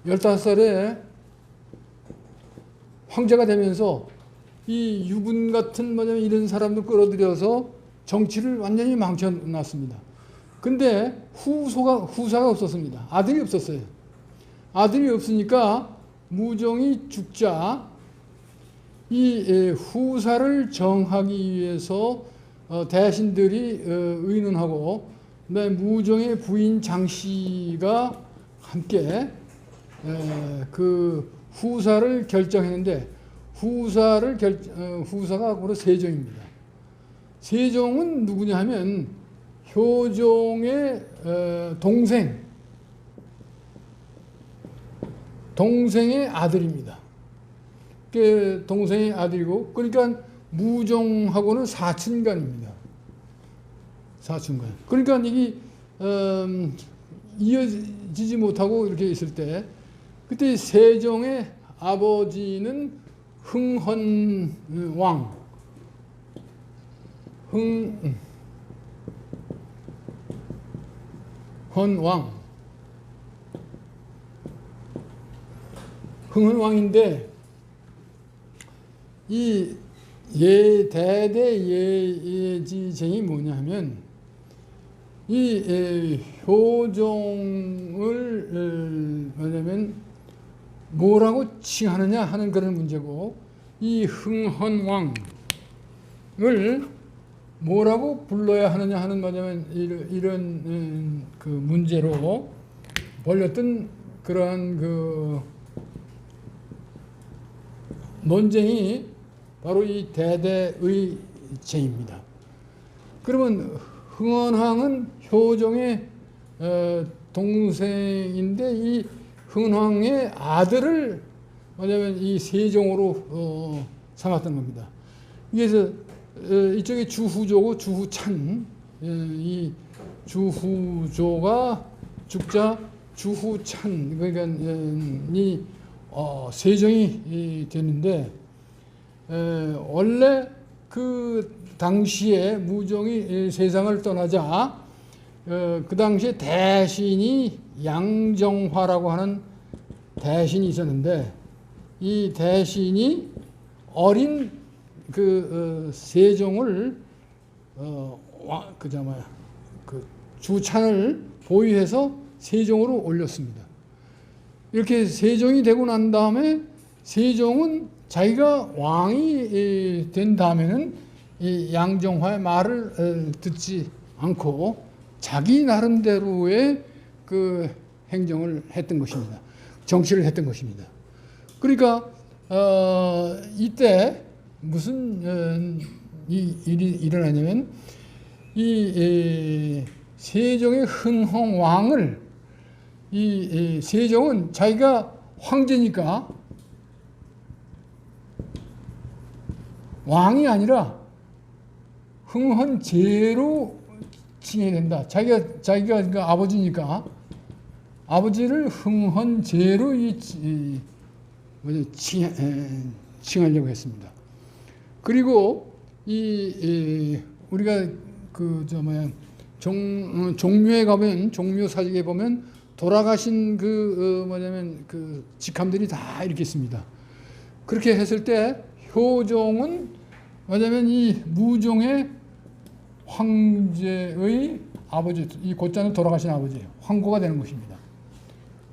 15살에 황제가 되면서 이 유분 같은 뭐냐면 이런 사람들 끌어들여서 정치를 완전히 망쳐놨습니다. 근데 후사가 없었습니다. 아들이 없었어요. 아들이 없으니까 무종이 죽자 이 후사를 정하기 위해서 대신들이 의논하고 무종의 부인 장씨가 함께 그 후사를 결정했는데 후사가 바로 세종입니다. 세종은 누구냐 하면 효종의 동생의 아들입니다. 그 동생의 아들이고 그러니까 무종하고는 사촌간입니다. 사촌간. 그러니까 이게 이어지지 못하고 이렇게 있을 때 그때 세종의 아버지는 흥헌왕, 흥헌왕인데 이 대대 예지쟁이 뭐냐 하면 이 효종을 뭐냐면 뭐라고 칭하느냐 하는 그런 문제고 이 흥헌왕을 뭐라고 불러야 하느냐 하는 뭐냐면 이런 그 문제로 벌렸던 그러한 그 논쟁이 바로 이 대대의쟁입니다. 그러면 흥헌왕은 효종의 동생인데 이 흥헌왕의 아들을 뭐냐면 이 세종으로 삼았던 겁니다. 그래서 이쪽에 주후조고 주후찬, 이 주후조가 죽자 주후찬, 그러니까 이 세종이 됐는데 원래 그 당시에 무종이 세상을 떠나자 그 당시에 대신이 양정화라고 하는 대신이 있었는데 이 대신이 어린 그 세종을 그 주찬을 보위해서 세종으로 올렸습니다. 이렇게 세종이 되고 난 다음에 세종은 자기가 왕이 된 다음에는 이 양정화의 말을 듣지 않고 자기 나름대로의 그 행정을 했던 것입니다. 정치를 했던 것입니다. 그러니까 이때 무슨 일이 일어나냐면 이 세종의 흥헌왕을 이 세종은 자기가 황제니까 왕이 아니라 흥헌제로 칭해야 된다. 자기가 그러니까 아버지니까 아버지를 흥헌제로 칭하려고 했습니다. 그리고 우리가 종묘에 가면 종묘 사직에 보면 돌아가신 그 직함들이 다 이렇게 있습니다. 그렇게 했을 때 효종은 뭐냐면 이 무종의 황제의 아버지, 이 곧자는 돌아가신 아버지예요. 황고가 되는 것입니다.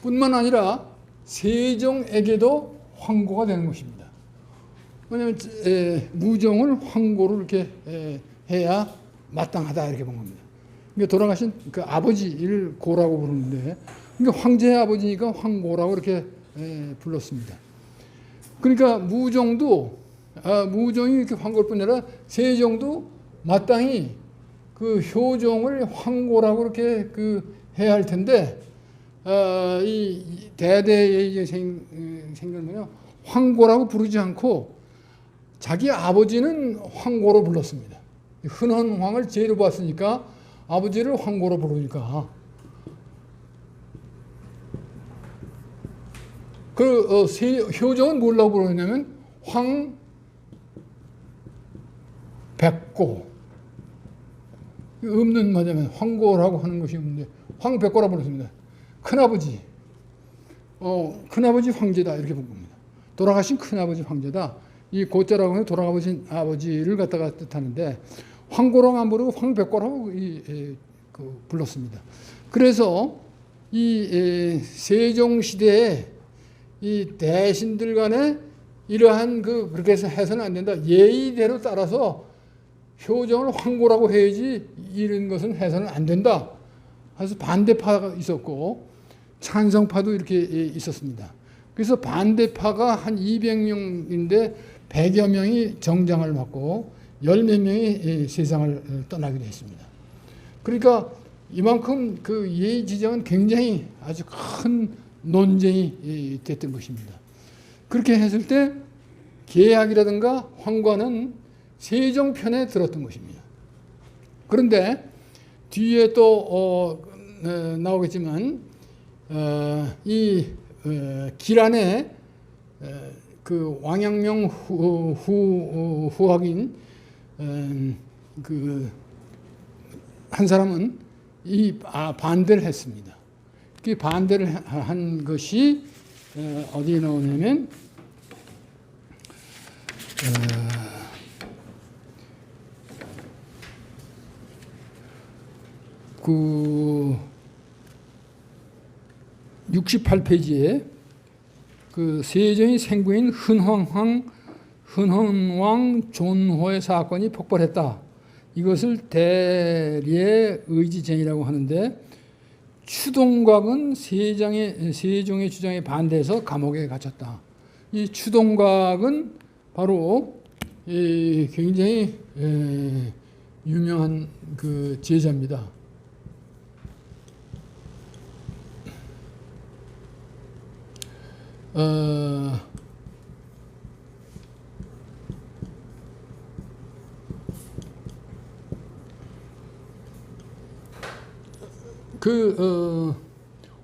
뿐만 아니라 세종에게도 황고가 되는 것입니다. 왜냐하면 무종을 황고로 이렇게 해야 마땅하다 이렇게 본 겁니다. 그러니까 돌아가신 그 아버지를 고라고 부르는데, 그러니까 황제의 아버지니까 황고라고 이렇게 불렀습니다. 그러니까 무종이 이렇게 황고일 뿐 아니라 세종도 마땅히 그 효종을 황고라고 이렇게 해야 할 텐데, 이 대대에 생기면요, 황고라고 부르지 않고 자기 아버지는 황고로 불렀습니다. 흔한 황을 제로 봤으니까 아버지를 황고로 부르니까. 효종은 뭐라고 부르냐면 황백고. 없는 말하자면 황고라고 하는 것이 없는데 황백고라고 불렀습니다. 큰아버지, 큰아버지 황제다 이렇게 본 겁니다. 돌아가신 큰아버지 황제다. 이 고자라고 하는 돌아가신 아버지를 갖다가 뜻하는데 황고라고 안 부르고 황백고라고 불렀습니다. 그래서 이 세종 시대에 이 대신들 간에 이러한 그렇게 해서는 안 된다. 예의대로 따라서 효정을 황고라고 해야지 이런 것은 해서는 안 된다. 그래서 반대파가 있었고 찬성파도 이렇게 있었습니다. 그래서 반대파가 한 200명인데 100여 명이 정장을 받고 10몇 명이 세상을 떠나기도 했습니다. 그러니까 이만큼 그 예의 지정은 굉장히 아주 큰 논쟁이 됐던 것입니다. 그렇게 했을 때 계약이라든가 황과는 세종 편에 들었던 것입니다. 그런데 뒤에 또 나오겠지만 이 기란의 그 왕양명 후학인 그 한 사람은 반대를 했습니다. 그 반대를 한 것이 어디에 나오냐면 그 68페이지에 그 세종의 생부인 흔황왕 존호의 사건이 폭발했다. 이것을 대리의 의지쟁이라고 하는데 추동곽은 세종의 주장에 반대해서 감옥에 갇혔다. 이 추동곽은 바로 굉장히 유명한 그 제자입니다.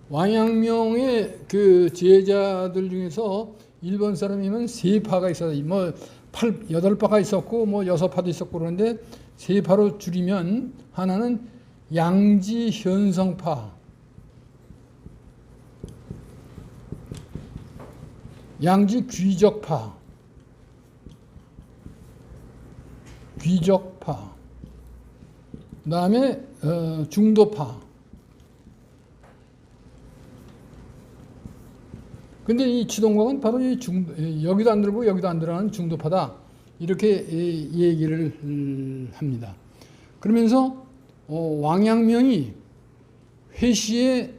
왕양명의 그 제자들 중에서 일본 사람이면 세 파가 있어요. 뭐 8파가 있었고 뭐 6파도 있었고 그런데 세 파로 줄이면 하나는 양지 현성파, 양지 귀적파, 그다음에 중도파. 근데 이 추동곽은 바로 여기도 안 들고 여기도 안 들어가는 중도파다. 이렇게 얘기를 합니다. 그러면서 왕양명이 회시의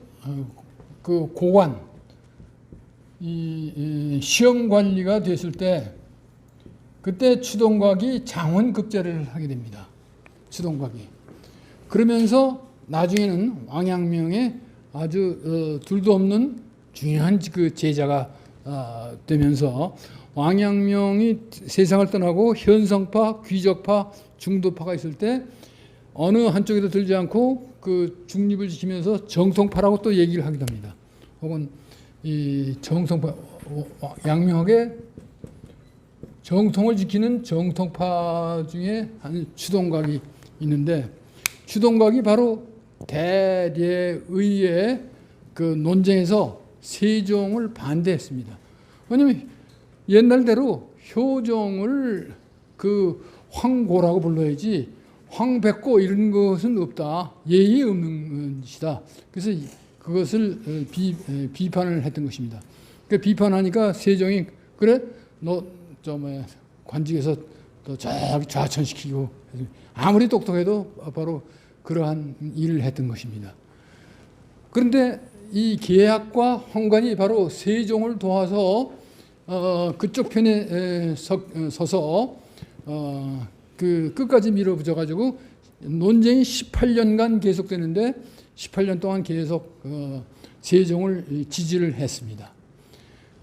그 고관, 시험 관리가 됐을 때 그때 추동곽이 장원급제를 하게 됩니다. 추동곽이. 그러면서 나중에는 왕양명의 아주 둘도 없는 중요한 그 제자가 되면서 왕양명이 세상을 떠나고 현성파, 귀적파, 중도파가 있을 때 어느 한쪽에도 들지 않고 그 중립을 지키면서 정통파라고 또 얘기를 하기도 합니다. 혹은 이 정통파, 양명하게 정통을 지키는 정통파 중에 한 추동곽이 있는데 추동곽이 바로 대례의의 그 논쟁에서 세종을 반대했습니다. 왜냐하면 옛날대로 효종을 그 황고라고 불러야지 황백고 이런 것은 없다. 예의 없는 것이다. 그래서 그것을 비판을 했던 것입니다. 그 비판하니까 세종이 그래 너 관직에서 또 저기 좌천시키고 아무리 똑똑해도 바로 그러한 일을 했던 것입니다. 그런데 이 계약과 황관이 바로 세종을 도와서 그쪽 편에 서서 그 끝까지 밀어붙여가지고 논쟁이 18년간 계속되는데 18년 동안 계속 세종을 지지를 했습니다.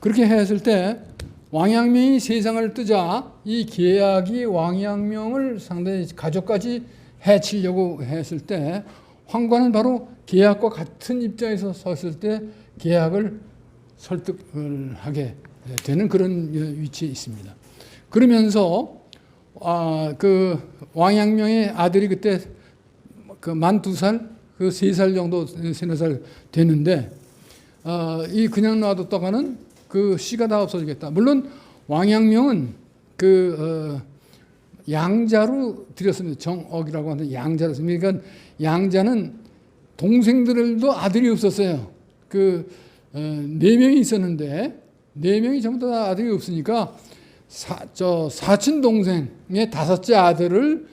그렇게 했을 때 왕양명이 세상을 뜨자 이 계약이 왕양명을 상당히 가족까지 해치려고 했을 때 황관은 바로 계약과 같은 입장에서 섰을 때 계약을 설득을 하게 되는 그런 위치에 있습니다. 그러면서 그 왕양명의 아들이 그때 그 만 2살, 그 3살 정도, 3-4살 됐는데 이 그냥 놔뒀다가는 그 씨가 다 없어지겠다. 물론 왕양명은 그 양자로 드렸습니다. 정억이라고 하는 양자로. 그러니까 양자는 동생들도 아들이 없었어요. 그 4명이 있었는데 4명이 전부 다 아들이 없으니까 사촌 동생의 5째 아들을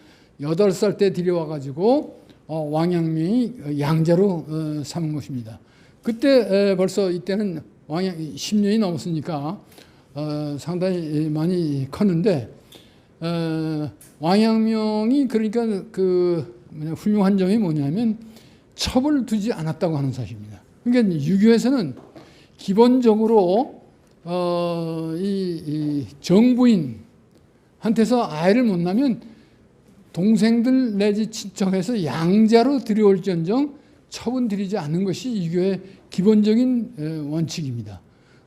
8살 때 들여와가지고 왕양명이 양자로 삼은 것입니다. 그때 벌써 이때는 왕양 10년이 넘었으니까 상당히 많이 컸는데 왕양명이 그러니까 그 훌륭한 점이 뭐냐면 첩을 두지 않았다고 하는 사실입니다. 그러니까 유교에서는 기본적으로 이 정부인한테서 아이를 못 낳으면 동생들 내지 친척에서 양자로 들여올지언정 첩은 들이지 않는 것이 유교의 기본적인 원칙입니다.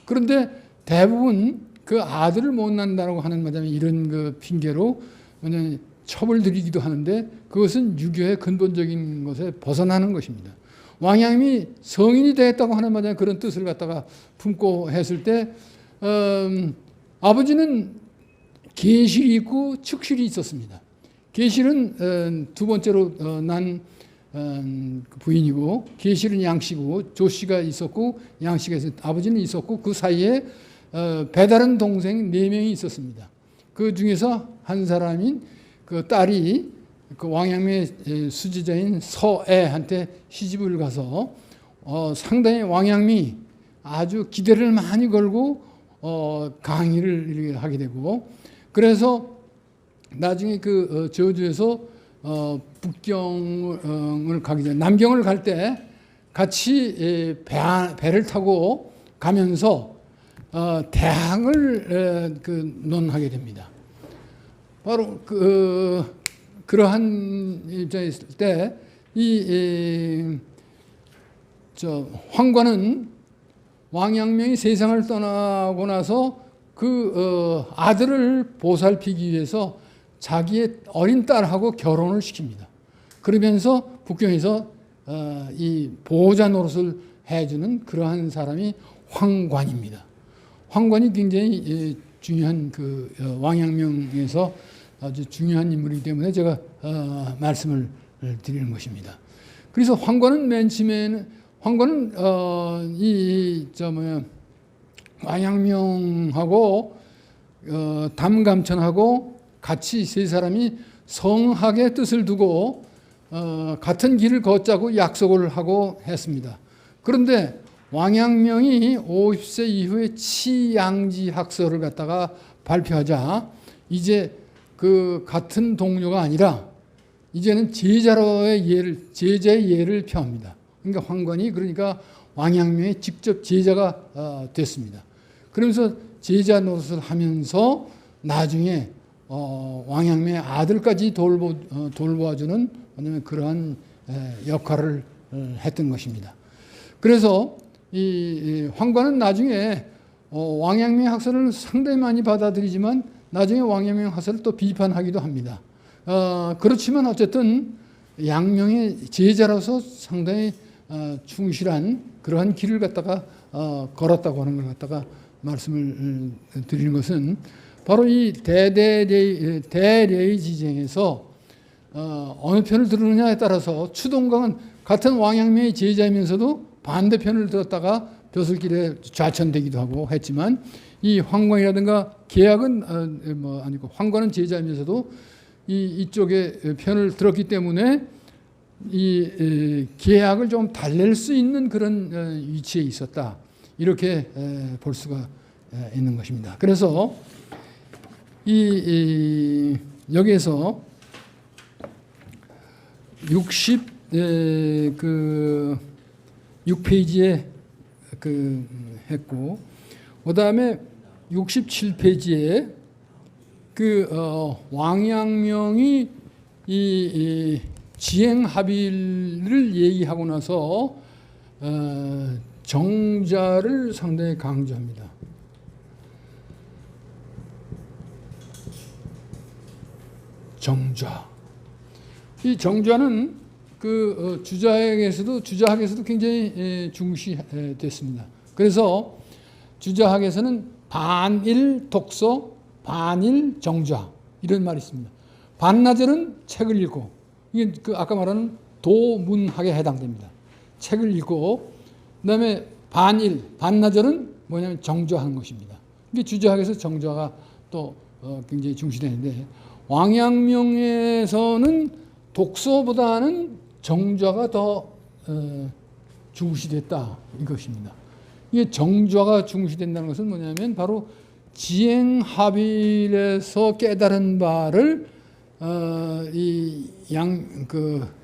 그런데 대부분 그 아들을 못 낳는다고 하는 뭐냐면 이런 그 핑계로 뭐냐면 첩을 들이기도 하는데 그것은 유교의 근본적인 것에 벗어나는 것입니다. 왕양이 성인이 되었다고 하는 뭐냐면 그런 뜻을 갖다가 품고 했을 때 아버지는 계실이 있고 측실이 있었습니다. 계실은 두 번째로 난 부인이고 계실은 양씨고 조씨가 있었고 양씨가 있었고 아버지는 있었고 그 사이에 배다른 동생 4명이 있었습니다. 그 중에서 한 사람인 그 딸이 그 왕양미의 수지자인 서애한테 시집을 가서 상당히 왕양미 아주 기대를 많이 걸고 강의를 하게 되고 그래서 나중에 그 저주에서 북경을 가기 전에 남경을 갈 때 같이 배를 타고 가면서 대항을 논하게 됩니다. 바로 그러한 입장에 있을 때 황관은 왕양명이 세상을 떠나고 나서 그 아들을 보살피기 위해서 자기의 어린 딸하고 결혼을 시킵니다. 그러면서 북경에서 이 보호자 노릇을 해주는 그러한 사람이 황관입니다. 황관이 굉장히 중요한 그 왕양명에서 아주 중요한 인물이기 때문에 제가 말씀을 드리는 것입니다. 그래서 황관은 맨 처음에는 황관은 왕양명하고 담감천하고 같이 세 사람이 성학의 뜻을 두고 같은 길을 걷자고 약속을 하고 했습니다. 그런데 왕양명이 50세 이후에 치양지학서를 갖다가 발표하자 이제 그 같은 동료가 아니라 이제는 제자의 예를 표합니다. 그러니까 황관이 그러니까 왕양명의 직접 제자가 됐습니다. 그러면서 제자 노릇을 하면서 나중에 왕양명의 아들까지 돌보아주는 그러한 역할을 했던 것입니다. 그래서 이 황관은 나중에 왕양명의 학설을 상당히 많이 받아들이지만 나중에 왕양명의 학설을 또 비판하기도 합니다. 그렇지만 어쨌든 양명의 제자로서 상당히 충실한 그러한 길을 갖다가 걸었다고 하는 걸 갖다가 말씀을 드리는 것은 바로 이 대례의 지쟁에서 어느 편을 들으느냐에 따라서 추동강은 같은 왕양명의 제자이면서도 반대편을 들었다가 벼슬길에 좌천되기도 하고 했지만 이 황관이라든가 계약은 아니고 황관은 제자이면서도 이쪽의 편을 들었기 때문에 이 계약을 좀 달랠 수 있는 그런 위치에 있었다. 이렇게 볼 수가 있는 것입니다. 그래서 여기에서 66페이지에 했고, 그 다음에 67페이지에 왕양명이 이 지행 합의를 얘기하고 나서 정자를 상당히 강조합니다. 정좌. 이 정좌는 주자학에서도 굉장히 중시됐습니다. 그래서 주자학에서는 반일 독서, 반일 정좌 이런 말이 있습니다. 반나절은 책을 읽고, 이게 아까 말하는 도문학에 해당됩니다. 책을 읽고, 그다음에 반나절은 뭐냐면 정좌하는 것입니다. 이게 주자학에서 정좌가 또 굉장히 중시되는데, 왕양명에서는 독서보다는 정좌가 더 중시됐다 이것입니다. 이게 정좌가 중시된다는 것은 뭐냐면 바로 지행합의에서 깨달은 바를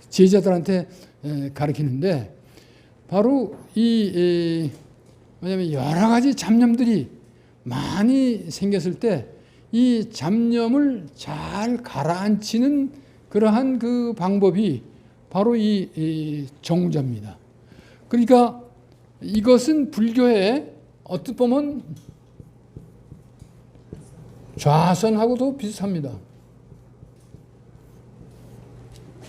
제자들한테 가르치는데, 바로 뭐냐면 여러 가지 잡념들이 많이 생겼을 때 이 잡념을 잘 가라앉히는 그러한 그 방법이 바로 이 정좌입니다. 그러니까 이것은 불교의 어떻게 보면 좌선하고도 비슷합니다.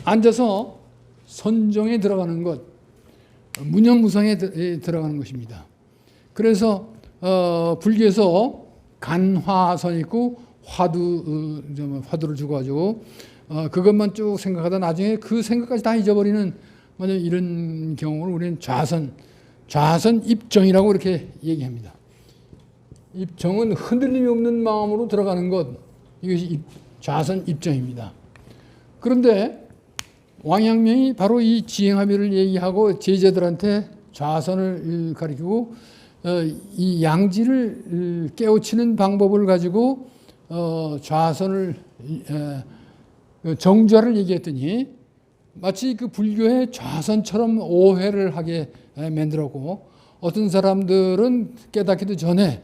앉아서 선정에 들어가는 것, 무념무상에 들어가는 것입니다. 그래서 불교에서 간화선 있고 화두를 주고가지고 그것만 쭉 생각하다 나중에 그 생각까지 다 잊어버리는 이런 경우를 우리는 좌선 입정이라고 이렇게 얘기합니다. 입정은 흔들림이 없는 마음으로 들어가는 것, 이것이 좌선 입정입니다. 그런데 왕양명이 바로 이 지행합의를 얘기하고 제자들한테 좌선을 가리키고 이 양지를 깨우치는 방법을 가지고 좌선을 정좌를 얘기했더니 마치 그 불교의 좌선처럼 오해를 하게 만들었고, 어떤 사람들은 깨닫기도 전에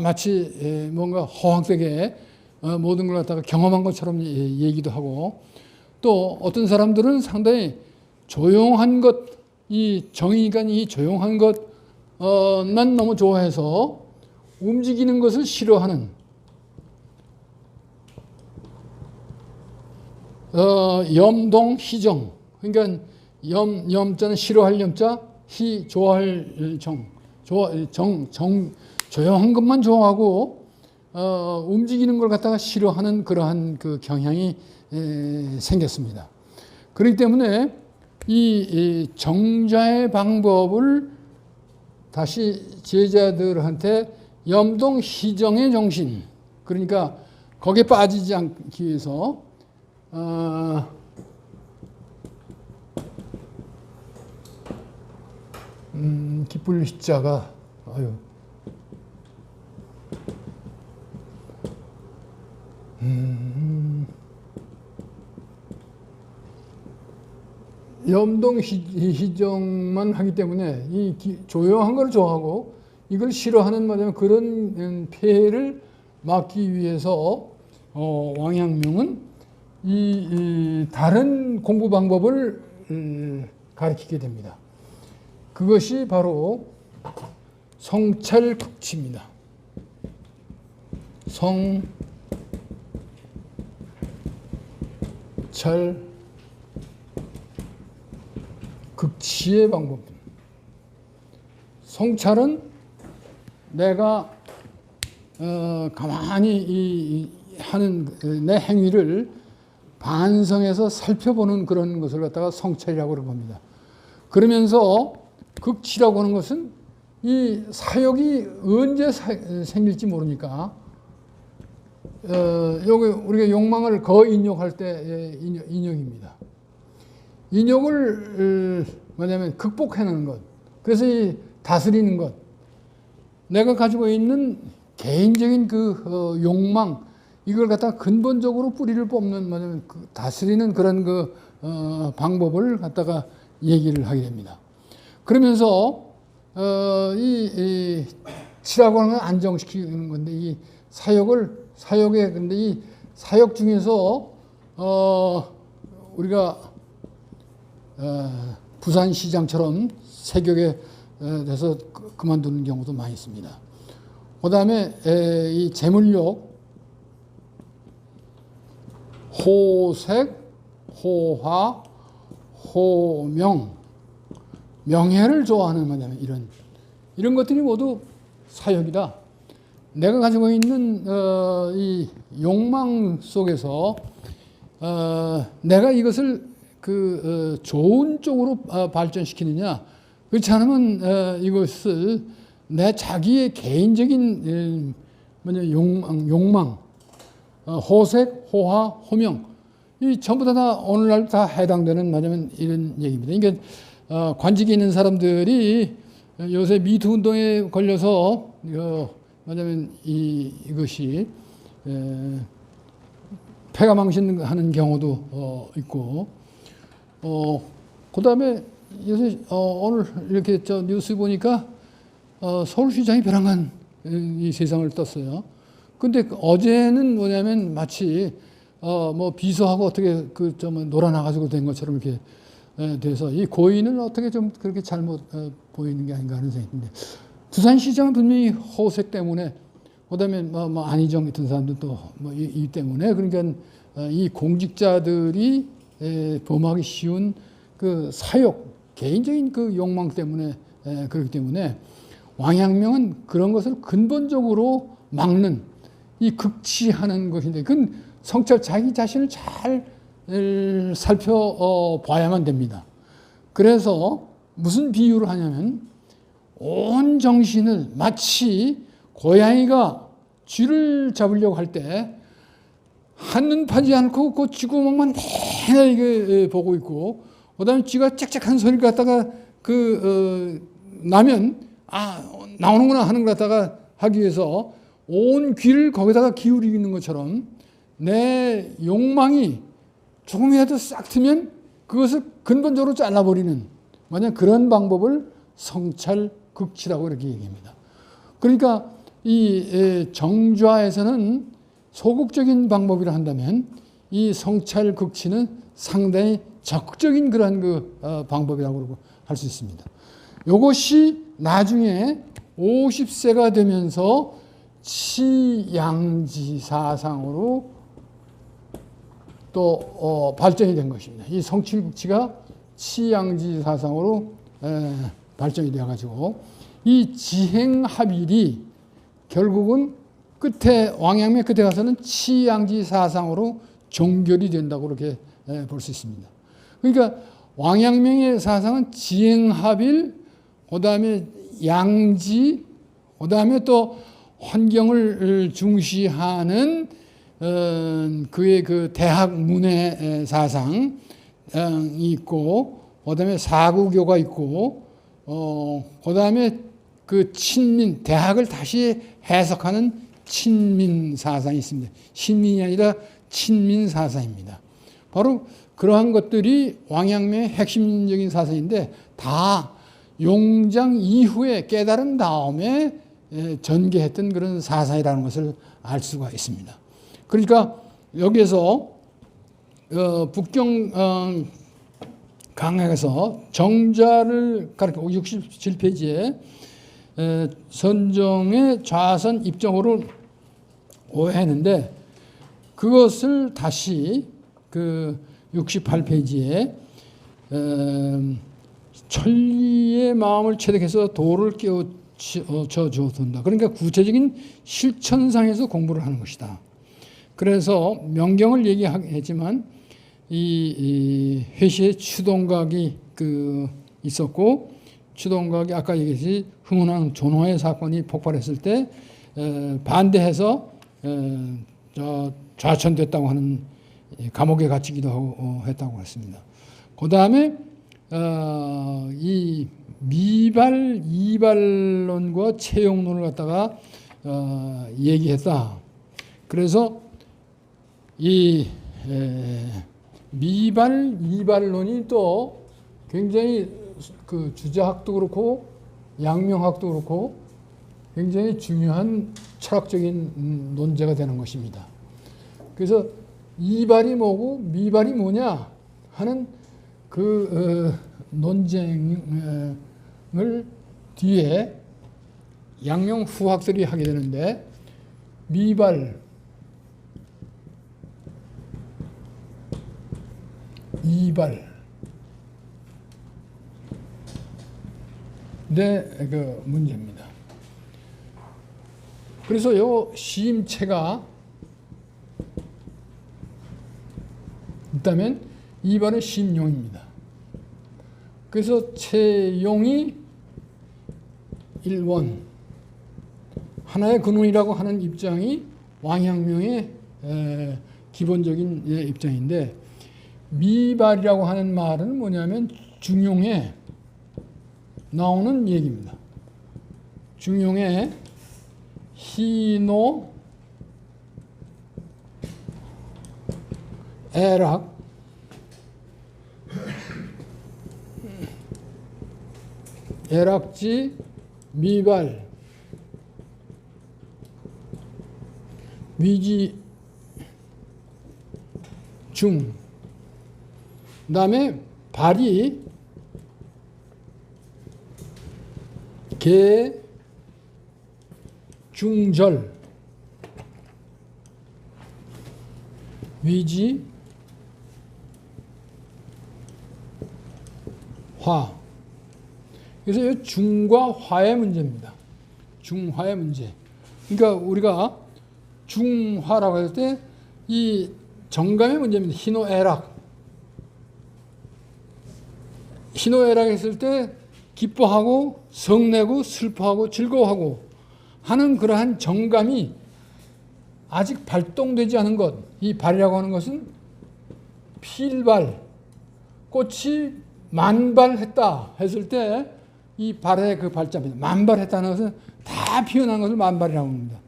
마치 뭔가 허황되게 모든 걸 갖다가 경험한 것처럼 얘기도 하고, 또 어떤 사람들은 상당히 조용한 것, 이 정의간이 조용한 것 난 너무 좋아해서 움직이는 것을 싫어하는, 염동희정, 그러니까 염자는 싫어할 염자, 희 좋아할 조용한 것만 좋아하고 움직이는 걸 갖다가 싫어하는 그러한 그 경향이 생겼습니다. 그렇기 때문에 이 정좌의 방법을 다시 제자들한테 염동희정의 정신, 그러니까 거기에 빠지지 않기 위해서 기쁠 희자가 염동희정만 하기 때문에 이 조용한 걸 좋아하고 이걸 싫어하는 뭐냐면 그런 폐해를 막기 위해서 왕양명은 이 다른 공부 방법을 가르치게 됩니다. 그것이 바로 성찰극치입니다. 성찰 극치의 방법. 성찰은 내가 가만히 하는 내 행위를 반성해서 살펴보는 그런 것을 갖다가 성찰이라고 봅니다. 그러면서 극치라고 하는 것은 이 사욕이 언제 생길지 모르니까 여기 우리가 욕망을 거인욕할 때의 인욕입니다. 인욕을 뭐냐면 극복해내는 것. 그래서 이 다스리는 것. 내가 가지고 있는 개인적인 그 욕망 이걸 갖다가 근본적으로 뿌리를 뽑는 뭐냐면 그 다스리는 그런 그 방법을 갖다가 얘기를 하게 됩니다. 그러면서 이 치라고 하는 건 안정시키는 건데 이 사역에 근데 이 사역 중에서 우리가 부산시장처럼 세격에 돼서 그만두는 경우도 많이 있습니다. 그 다음에 이 재물욕, 호색, 호화, 호명, 명예를 좋아하는 뭐냐면 이런 것들이 모두 사역이다. 내가 가지고 있는 이 욕망 속에서 내가 이것을 좋은 쪽으로 발전시키느냐, 그렇지 않으면 이것을 내 자기의 개인적인 욕망, 호색, 호화, 호명, 이 전부 다 오늘날 다 해당되는 뭐냐면 이런 얘기입니다. 그러니까 관직이 있는 사람들이 요새 미투 운동에 걸려서 뭐냐면 이것이 폐가망신하는 경우도 있고, 그 다음에 요새 오늘 이렇게 뉴스 보니까 서울시장이 벼랑간 이 세상을 떴어요. 근데 어제는 뭐냐면 마치 뭐 비서하고 어떻게 놀아나가지고 된 것처럼 이렇게 돼서 이 고인을 어떻게 좀 그렇게 잘못 보이는 게 아닌가 하는 생각이 듭니다. 부산시장은 분명히 호색 때문에, 그다음에 뭐 안희정 같은 사람들도 뭐 이 때문에, 그러니까 이 공직자들이 범하기 쉬운 그 사욕, 개인적인 그 욕망 때문에 그렇기 때문에 왕양명은 그런 것을 근본적으로 막는 이 극치하는 것인데, 그건 성찰 자기 자신을 잘 살펴봐야만 됩니다. 그래서 무슨 비유를 하냐면 온 정신을 마치 고양이가 쥐를 잡으려고 할 때 한눈 파지 않고 그 쥐구멍만 내내 이게 보고 있고, 그다음에 쥐가 짹짹한 소리를 갖다가 나면 나오는구나 하는 걸 갖다가 하기 위해서 온 귀를 거기다가 기울이는 것처럼 내 욕망이 조금이라도 싹 트면 그것을 근본적으로 잘라버리는 만약 그런 방법을 성찰극치라고 이렇게 얘기합니다. 그러니까 이 정좌에서는 소극적인 방법이라 한다면 이 성찰극치는 상당히 적극적인 그런 방법이라고 할 수 있습니다. 이것이 나중에 50세가 되면서 치양지사상으로 또 발전이 된 것입니다. 이 성찰극치가 치양지사상으로 발전이 되어가지고 이 지행합일이 결국은 끝에 왕양면 끝에 가서는 치양지사상으로 종결이 된다고 그렇게 볼 수 있습니다. 그러니까 왕양명의 사상은 지행합일, 그 다음에 양지, 그 다음에 또 환경을 중시하는 그의 그 대학 문해 사상이 있고, 그 다음에 사구교가 있고, 그 다음에 그 친민, 대학을 다시 해석하는 친민 사상이 있습니다. 신민이 아니라 친민 사상입니다. 바로 그러한 것들이 왕양명의 핵심적인 사상인데 다 용장 이후에 깨달은 다음에 전개했던 그런 사상이라는 것을 알 수가 있습니다. 그러니까 여기에서 북경 강학에서 정자를 가르쳐 67페이지에 선종의 좌선 입정으로 오해했는데 그것을 다시 그 68페이지에 천리의 마음을 체득해서 도를 깨우쳐 주었다. 그러니까 구체적인 실천상에서 공부를 하는 것이다. 그래서 명경을 얘기했지만 이 회시의 추동각이 있었고, 추동각이 아까 얘기했듯이 흥운항 존화의 사건이 폭발했을 때 반대해서 좌천됐다고 하는 감옥에 갇히기도 하고 했다고 했습니다. 그 다음에 이 미발 이발론과 채용론을 갖다가 얘기했다. 그래서 이 미발 이발론이 또 굉장히 그 주자학도 그렇고 양명학도 그렇고 굉장히 중요한 철학적인 논제가 되는 것입니다. 그래서 이발이 뭐고 미발이 뭐냐 하는 그 논쟁을 뒤에 양명 후학들이 하게 되는데, 미발, 이발 그 문제입니다. 그래서 요 시임체가 있다면 이발은 시임용입니다. 그래서 채용이 일원, 하나의 근원이라고 하는 입장이 왕양명의 기본적인 입장인데, 미발이라고 하는 말은 뭐냐면 중용에 나오는 얘기입니다. 중용에 희노, 애락, 애락지, 미발, 위지, 중, 그 다음에 발이 개, 중절, 위지, 화. 그래서 이 중과 화의 문제입니다. 중화의 문제. 그러니까 우리가 중화라고 할 때 이 정감의 문제입니다. 희노애락. 희노애락 했을 때 기뻐하고 성내고 슬퍼하고 즐거워하고 하는 그러한 정감이 아직 발동되지 않은 것. 이 발이라고 하는 것은 필발, 꽃이 만발했다 했을 때 이 발의 그 발자입니다. 만발했다는 것은 다 피어난 것을 만발이라고 합니다.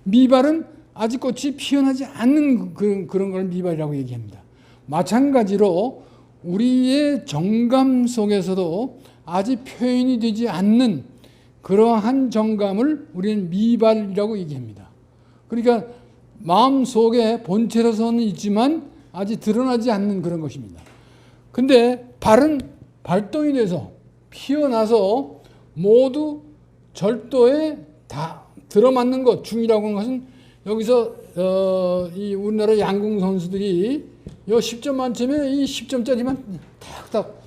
미발은 아직 꽃이 피어나지 않는 그런 걸 미발이라고 얘기합니다. 마찬가지로 우리의 정감 속에서도 아직 표현이 되지 않는 그러한 정감을 우리는 미발이라고 얘기합니다. 그러니까 마음 속에 본체로서는 있지만 아직 드러나지 않는 그런 것입니다. 근데 발은 발동이 돼서 피어나서 모두 절도에 다 들어맞는 것, 중이라고 하는 것은 여기서 이 우리나라 양궁 선수들이 요 10점 만점에 이 10점짜리만 탁탁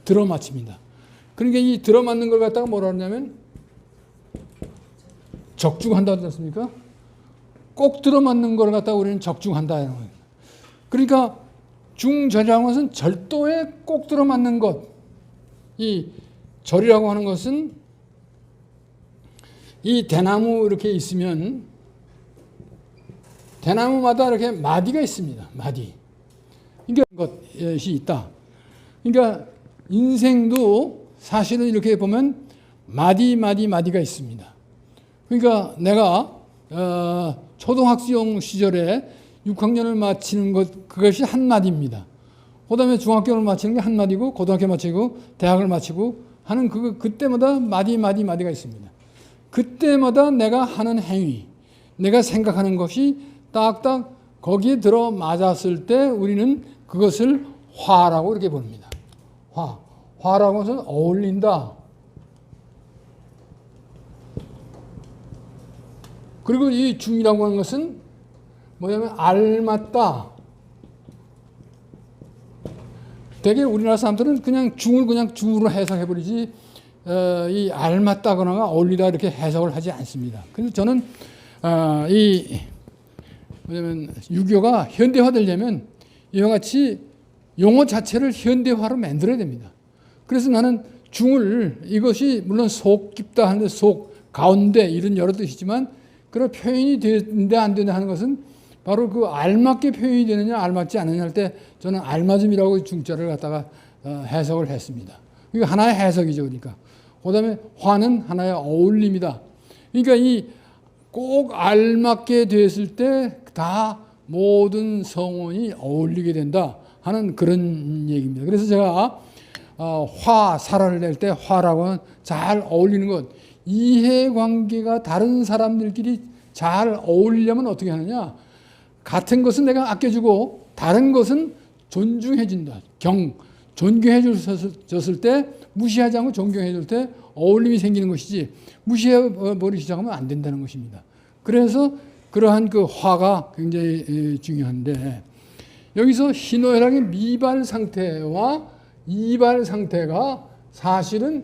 들어맞습니다. 그러니까 이 들어맞는 걸 갖다가 뭐라 하냐면 적중한다 하지 않습니까? 꼭 들어맞는 걸 갖다가 우리는 적중한다. 그러니까 중절이라는 것은 절도에 꼭 들어맞는 것. 이 절이라고 하는 것은 이 대나무 이렇게 있으면 대나무마다 이렇게 마디가 있습니다. 마디. 그러니까 것이 있다. 그러니까 인생도 사실은 이렇게 보면 마디가 있습니다. 그러니까 내가 초등학생 시절에 6학년을 마치는 것, 그것이 한 마디입니다. 그 다음에 중학교를 마치는 게 한 마디고, 고등학교 마치고, 대학을 마치고 하는 그때마다 마디가 있습니다. 그때마다 내가 하는 행위, 내가 생각하는 것이 딱딱 거기에 들어 맞았을 때 우리는 그것을 화라고 이렇게 부릅니다. 화라고 해서 어울린다. 그리고 이 중이라고 하는 것은 뭐냐면 알맞다. 되게 우리나라 사람들은 그냥 중을 그냥 중으로 해석해버리지 이 알맞다거나 어울리다 이렇게 해석을 하지 않습니다. 그래서 저는 이 뭐냐면 유교가 현대화되려면 이와 같이 용어 자체를 현대화로 만들어야 됩니다. 그래서 나는 중을 이것이 물론 속 깊다 하는데 속 가운데 이런 여러 뜻이지만 그런 표현이 되는데 안 되냐 하는 것은 바로 그 알맞게 표현이 되느냐 알맞지 않느냐 할 때 저는 알맞음이라고 중자를 갖다가 해석을 했습니다. 이거 하나의 해석이죠. 그러니까 그다음에 화는 하나의 어울림이다. 그러니까 이 꼭 알맞게 됐을 때 다 모든 성원이 어울리게 된다 하는 그런 얘기입니다. 그래서 제가 화, 살아를 낼 때 화라고 하는 잘 어울리는 것, 이해관계가 다른 사람들끼리 잘 어울리려면 어떻게 하느냐, 같은 것은 내가 아껴주고 다른 것은 존중해준다. 존경해줬을 때, 무시하지 않고 존경해줄 때 어울림이 생기는 것이지 무시해버리기 시작하면 안 된다는 것입니다. 그래서 그러한 그 화가 굉장히 중요한데, 여기서 희노애락의 미발 상태와 이발 상태가 사실은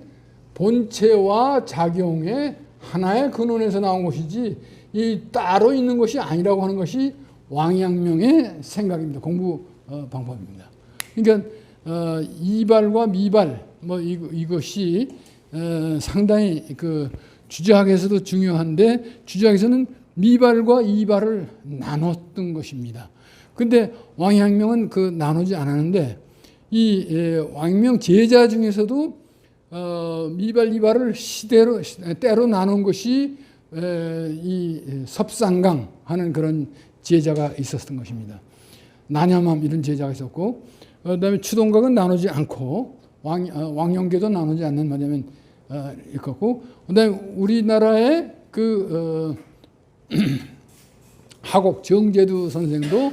본체와 작용의 하나의 근원에서 나온 것이지 이 따로 있는 것이 아니라고 하는 것이 왕양명의 생각입니다. 공부 방법입니다. 그러니까 이발과 미발 이것이 상당히 그 주자학에서도 중요한데, 주자학에서는 미발과 이발을 나눴던 것입니다. 근데 왕양명은 그 나누지 않았는데, 이 왕양 제자 중에서도 미발 이발을 때로 나눈 것이 이 섭상강 하는 그런 제자가 있었던 것입니다. 나냐맘 이런 제자가 있었고, 그다음에 추동각은 나누지 않고 왕영계도 나누지 않는 말하면 있었고, 그다음에 우리나라의 그 하곡 정제두 선생도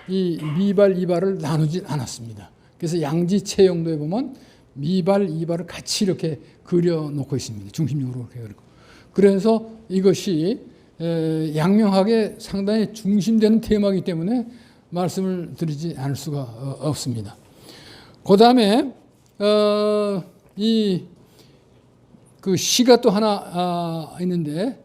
이 미발 이발을 나누지 않았습니다. 그래서 양지체영도에 보면 미발 이발을 같이 이렇게 그려놓고 있습니다. 중심적으로 이렇게 그리고. 그래서 이것이 양명학의 상당히 중심되는 테마이기 때문에 말씀을 드리지 않을 수가 없습니다. 그 다음에 이 그 시가 또 하나 있는데,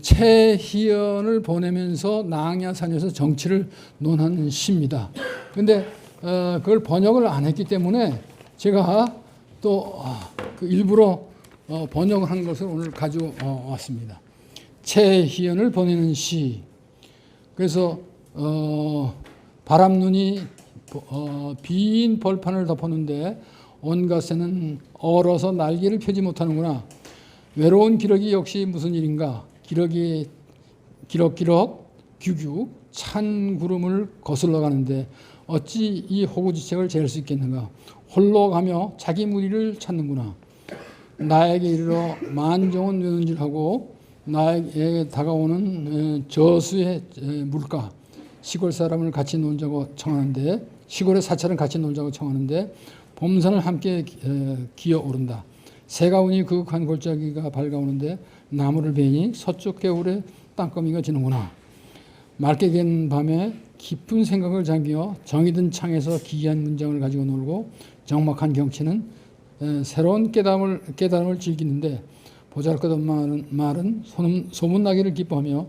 최희연을 보내면서 낭야산에서 정치를 논하는 시입니다. 그런데 그걸 번역을 안 했기 때문에 제가 또 그 일부러 번역을 한 것을 오늘 가져왔습니다. 최희연을 보내는 시. 그래서 바람눈이 빈 벌판을 덮었는데 온갖 새는 얼어서 날개를 펴지 못하는구나. 외로운 기러기 역시 무슨 일인가. 기러기 기럭기럭 규규 찬 구름을 거슬러 가는데 어찌 이 호구지책을 재를 수 있겠는가. 홀로 가며 자기 무리를 찾는구나. 나에게 이르러 만종은 외눈질하고 나에게 다가오는 저수의 물가. 시골 사람을 같이 놀자고 청하는데, 시골의 사찰은 같이 놀자고 청하는데 봄산을 함께 기어오른다. 새가운이 그윽한 골짜기가 밝아오는데 나무를 베니 서쪽 개울에 땅거미가 지는구나. 맑게 갠 밤에 깊은 생각을 잠겨 정이 든 창에서 기이한 문장을 가지고 놀고 적막한 경치는 새로운 깨달음을 즐기는데 보잘것없는 말은 소문나기를 기뻐하며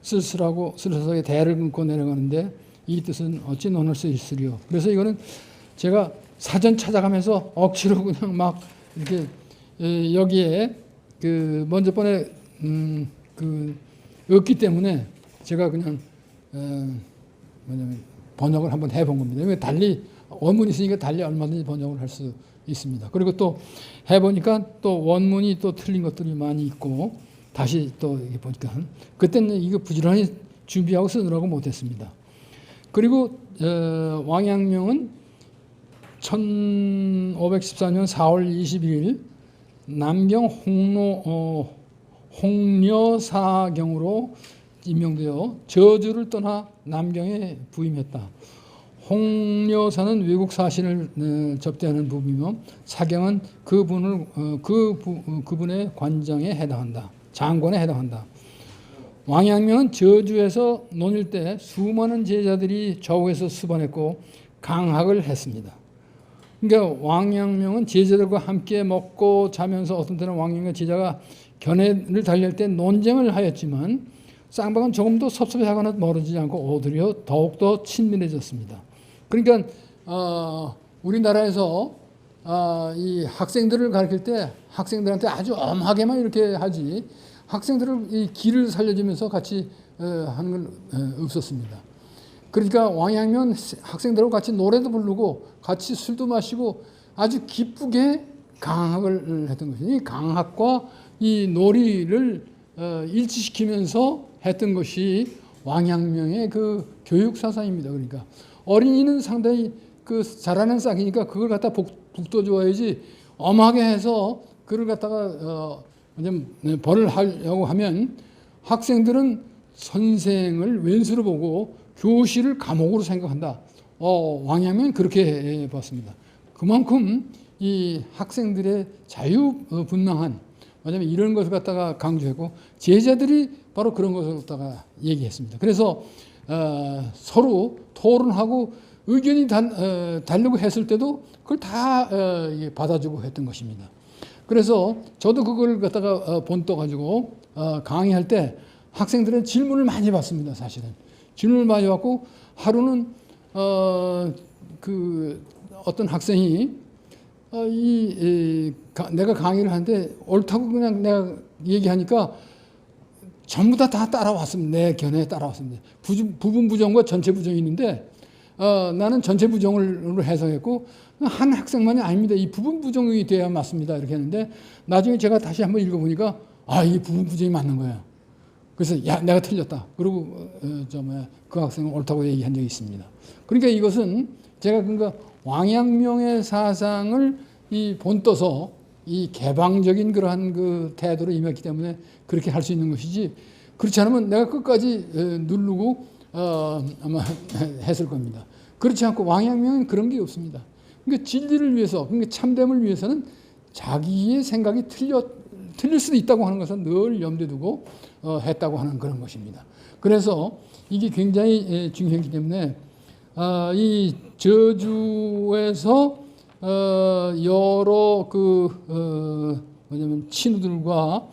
쓸쓸하게 대를 끊고 내려가는데 이 뜻은 어찌 논할 수 있으리요. 그래서 이거는 제가 사전 찾아가면서 억지로 그냥 막 이렇게 여기에 그 먼저 번에 그 없기 때문에 제가 그냥 뭐냐면 번역을 한번 해본 겁니다. 달리 원문이 있으니까 달리 얼마든지 번역을 할 수 있습니다. 그리고 또 해보니까 또 원문이 또 틀린 것들이 많이 있고 다시 또 이렇게 보니까 그때는 이거 부지런히 준비하고 쓰느라고 못했습니다. 그리고 왕양명은 1514년 4월 21일 남경 홍려사경으로 임명되어 저주를 떠나 남경에 부임했다. 홍려사는 외국 사신을 접대하는 부부이며 사경은 그분의 관장에 해당한다. 장관에 해당한다. 왕양명은 저주에서 논일 때 수많은 제자들이 좌우에서 수반했고 강학을 했습니다. 그러니까 왕양명은 제자들과 함께 먹고 자면서 어떤 때는 왕양명 제자가 견해를 달릴 때 논쟁을 하였지만 쌍방은 조금도 섭섭해하거나 멀어지지 않고 오히려 더욱더 친밀해졌습니다. 그러니까 우리나라에서 이 학생들을 가르칠 때 학생들한테 아주 엄하게만 이렇게 하지 학생들을 이 길을 살려주면서 같이 하는 건 없었습니다. 그러니까 왕양면 학생들하고 같이 노래도 부르고 같이 술도 마시고 아주 기쁘게 강학을 했던 것이죠. 이 강학과 이 놀이를 일치시키면서 했던 것이 왕양명의 그 교육 사상입니다. 그러니까 어린이는 상당히 그 잘하는 싹이니까 그걸 갖다 북돋워야지 엄하게 해서 그걸 갖다가 벌을 하려고 하면 학생들은 선생을 왼수로 보고 교실을 감옥으로 생각한다. 왕양면 그렇게 봤습니다. 그만큼 이 학생들의 자유분방한 왜냐하면 이런 것을 갖다가 강조했고 제자들이 바로 그런 것을 갖다가 얘기했습니다. 그래서 서로 토론하고 의견이 다르고 했을 때도 그걸 다 받아주고 했던 것입니다. 그래서 저도 그걸 갖다가 본떠 가지고 강의할 때 학생들의 질문을 많이 받습니다. 사실은 질문을 많이 받고 하루는 그 어떤 학생이 내가 강의를 하는데 옳다고 그냥 내가 얘기하니까 전부 다 따라왔습니다. 내 견해에 따라왔습니다. 부분 부정과 전체 부정이 있는데 나는 전체 부정으로 해석했고 한 학생만이 아닙니다. 이 부분 부정이 돼야 맞습니다. 이렇게 했는데 나중에 제가 다시 한번 읽어보니까 이 부분 부정이 맞는 거예요. 그래서 야 내가 틀렸다. 그리고 그 학생은 옳다고 얘기한 적이 있습니다. 그러니까 이것은 제가 그러니까 왕양명의 사상을 이 본떠서 이 개방적인 그러한 그 태도로 임했기 때문에 그렇게 할 수 있는 것이지 그렇지 않으면 내가 끝까지 누르고 아마 했을 겁니다. 그렇지 않고 왕양명은 그런 게 없습니다. 그러니까 진리를 위해서, 그러니까 참됨을 위해서는 자기의 생각이 틀릴 수도 있다고 하는 것은 늘 염두에 두고 했다고 하는 그런 것입니다. 그래서 이게 굉장히 중요하기 때문에 이 저주에서 여러 뭐냐면 친구들과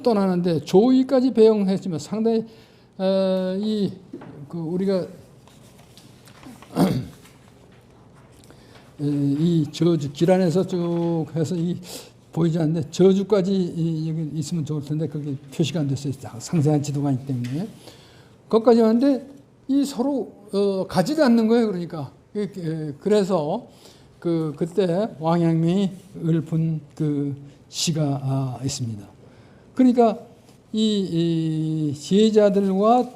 떠나는데 조의까지 배웅했지만 상당히 우리가 이 저주 기란에서 쭉 해서 보이지 않는데 저주까지 여기 있으면 좋을 텐데 그게 표시가 안 됐어요. 상세한 지도가 있기 때문에 거기까지 왔는데 이 서로 가지도 않는 거예요. 그러니까 그래서 그때 왕양명이 읊은 그 시가 있습니다. 그러니까 이 제자들과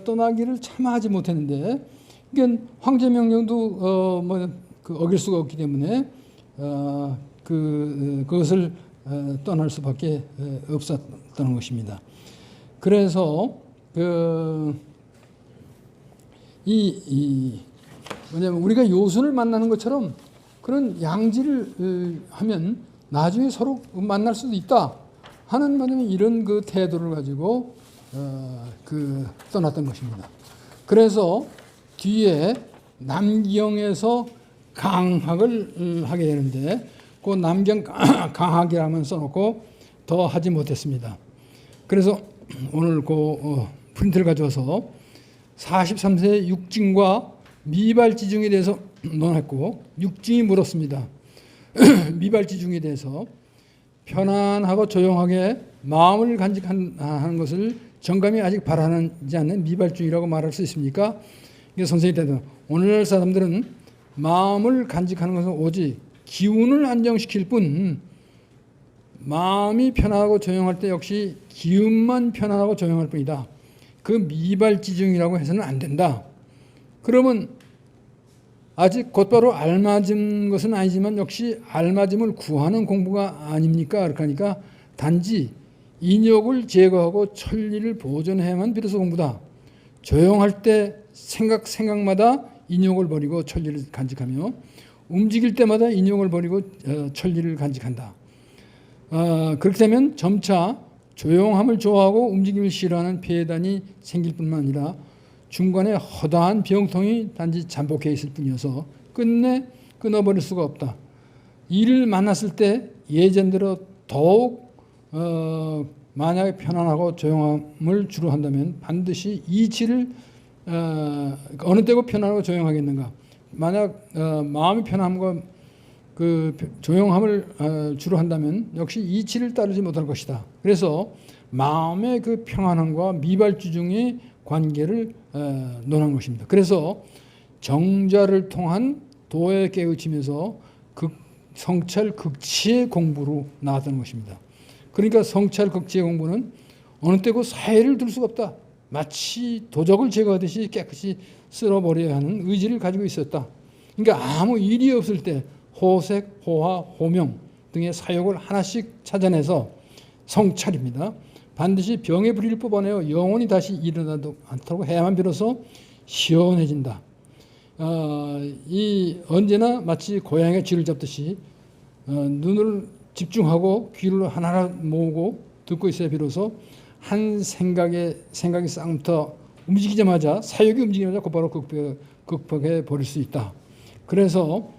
떠나기를 참아하지 못했는데 이건 황제 명령도 어길 수가 없기 때문에 그것을 떠날 수밖에 없었던 것입니다. 그래서 뭐냐면 우리가 요순을 만나는 것처럼 그런 양지를 하면 나중에 서로 만날 수도 있다 하는 뭐냐면 이런 그 태도를 가지고 떠났던 것입니다. 그래서 뒤에 남경에서 강학을 하게 되는데 그 남경 강학이라면 써놓고 더 하지 못했습니다. 그래서 오늘 프린트를 가져와서 43세의 육징과 미발지중에 대해서 논했고 육징이 물었습니다. 미발지중에 대해서 편안하고 조용하게 마음을 간직하는 것을 정감이 아직 바라지 않는 미발중이라고 말할 수 있습니까? 이게 선생님이 대답. 오늘날 사람들은 마음을 간직하는 것은 오직 기운을 안정시킬 뿐 마음이 편하고 조용할 때 역시 기운만 편안하고 조용할 뿐이다. 그 미발지중이라고 해서는 안 된다. 그러면 아직 곧바로 알맞은 것은 아니지만 역시 알맞음을 구하는 공부가 아닙니까? 그렇게 하니까 단지 인욕을 제거하고 천리를 보존해야만 비로소 공부다. 조용할 때 생각마다 인욕을 버리고 천리를 간직하며 움직일 때마다 인욕을 버리고 천리를 간직한다. 그렇게 되면 점차 조용함을 좋아하고 움직임을 싫어하는 폐단이 생길 뿐만 아니라 중간에 허다한 병통이 단지 잠복해 있을 뿐이어서 끝내 끊어버릴 수가 없다. 이를 만났을 때 예전대로 더욱 만약에 편안하고 조용함을 주로 한다면 반드시 이치를 어느 때고 편안하고 조용하겠는가. 만약 마음이 편함과 그 조용함을 주로 한다면 역시 이치를 따르지 못할 것이다. 그래서 마음의 그 평안함과 미발지중이 관계를 논한 것입니다. 그래서 정자를 통한 도의 깨우침에서 성찰 극치의 공부로 나왔던 것입니다. 그러니까 성찰 극치의 공부는 어느 때고 사해를 둘 수가 없다. 마치 도적을 제거하듯이 깨끗이 쓸어버려야 하는 의지를 가지고 있었다. 그러니까 아무 일이 없을 때 호색, 호화, 호명 등의 사욕을 하나씩 찾아내서 성찰입니다. 반드시 병의 불의를 뽑아내어 영원히 다시 일어나지 않도록 해야만 비로소 시원해진다. 이 언제나 마치 고양이가 쥐를 잡듯이 눈을 집중하고 귀를 하나하나 모으고 듣고 있어야 비로소 한 생각이 싹부터 움직이자마자 사욕이 움직이자마자 곧바로 극복해 버릴 수 있다. 그래서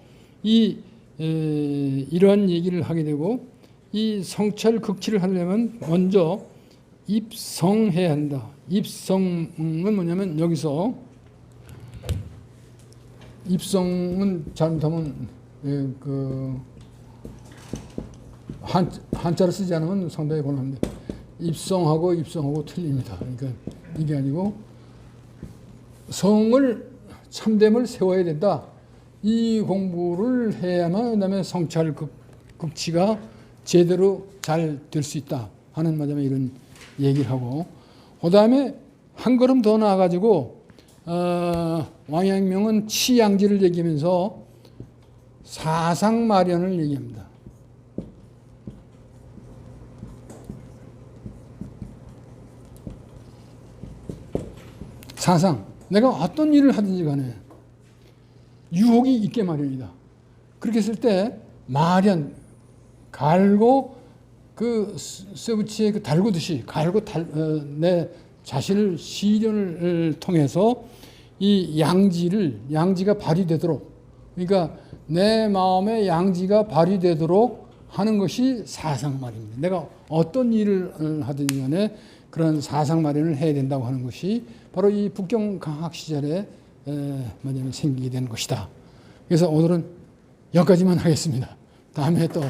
이러한 얘기를 하게 되고 이 성찰 극치를 하려면 먼저 입성해야 한다. 입성은 뭐냐면 여기서 입성은 잘못하면 한자를 쓰지 않으면 상당히 곤란한데 입성하고 틀립니다. 그러니까 이게 아니고 참됨을 세워야 된다. 이 공부를 해야만 그다음에 성찰 극치가 제대로 잘 될 수 있다 하는 말하자면 이런 얘기를 하고 그다음에 한 걸음 더 나아가지고 왕양명은 치양지를 얘기하면서 사상 마련을 얘기합니다. 사상, 내가 어떤 일을 하든지 간에 유혹이 있게 마련이다. 그렇게 했을 때 마련, 갈고 그 쇠붙이에 달구듯이 갈고 내 자신을 시련을 통해서 이 양지가 발휘되도록, 그러니까 내 마음의 양지가 발휘되도록 하는 것이 사상 마련입니다. 내가 어떤 일을 하든지 간에 그런 사상 마련을 해야 된다고 하는 것이 바로 이 북경 강학 시절에 생기게 된 것이다. 그래서 오늘은 여기까지만 하겠습니다. 다음에 또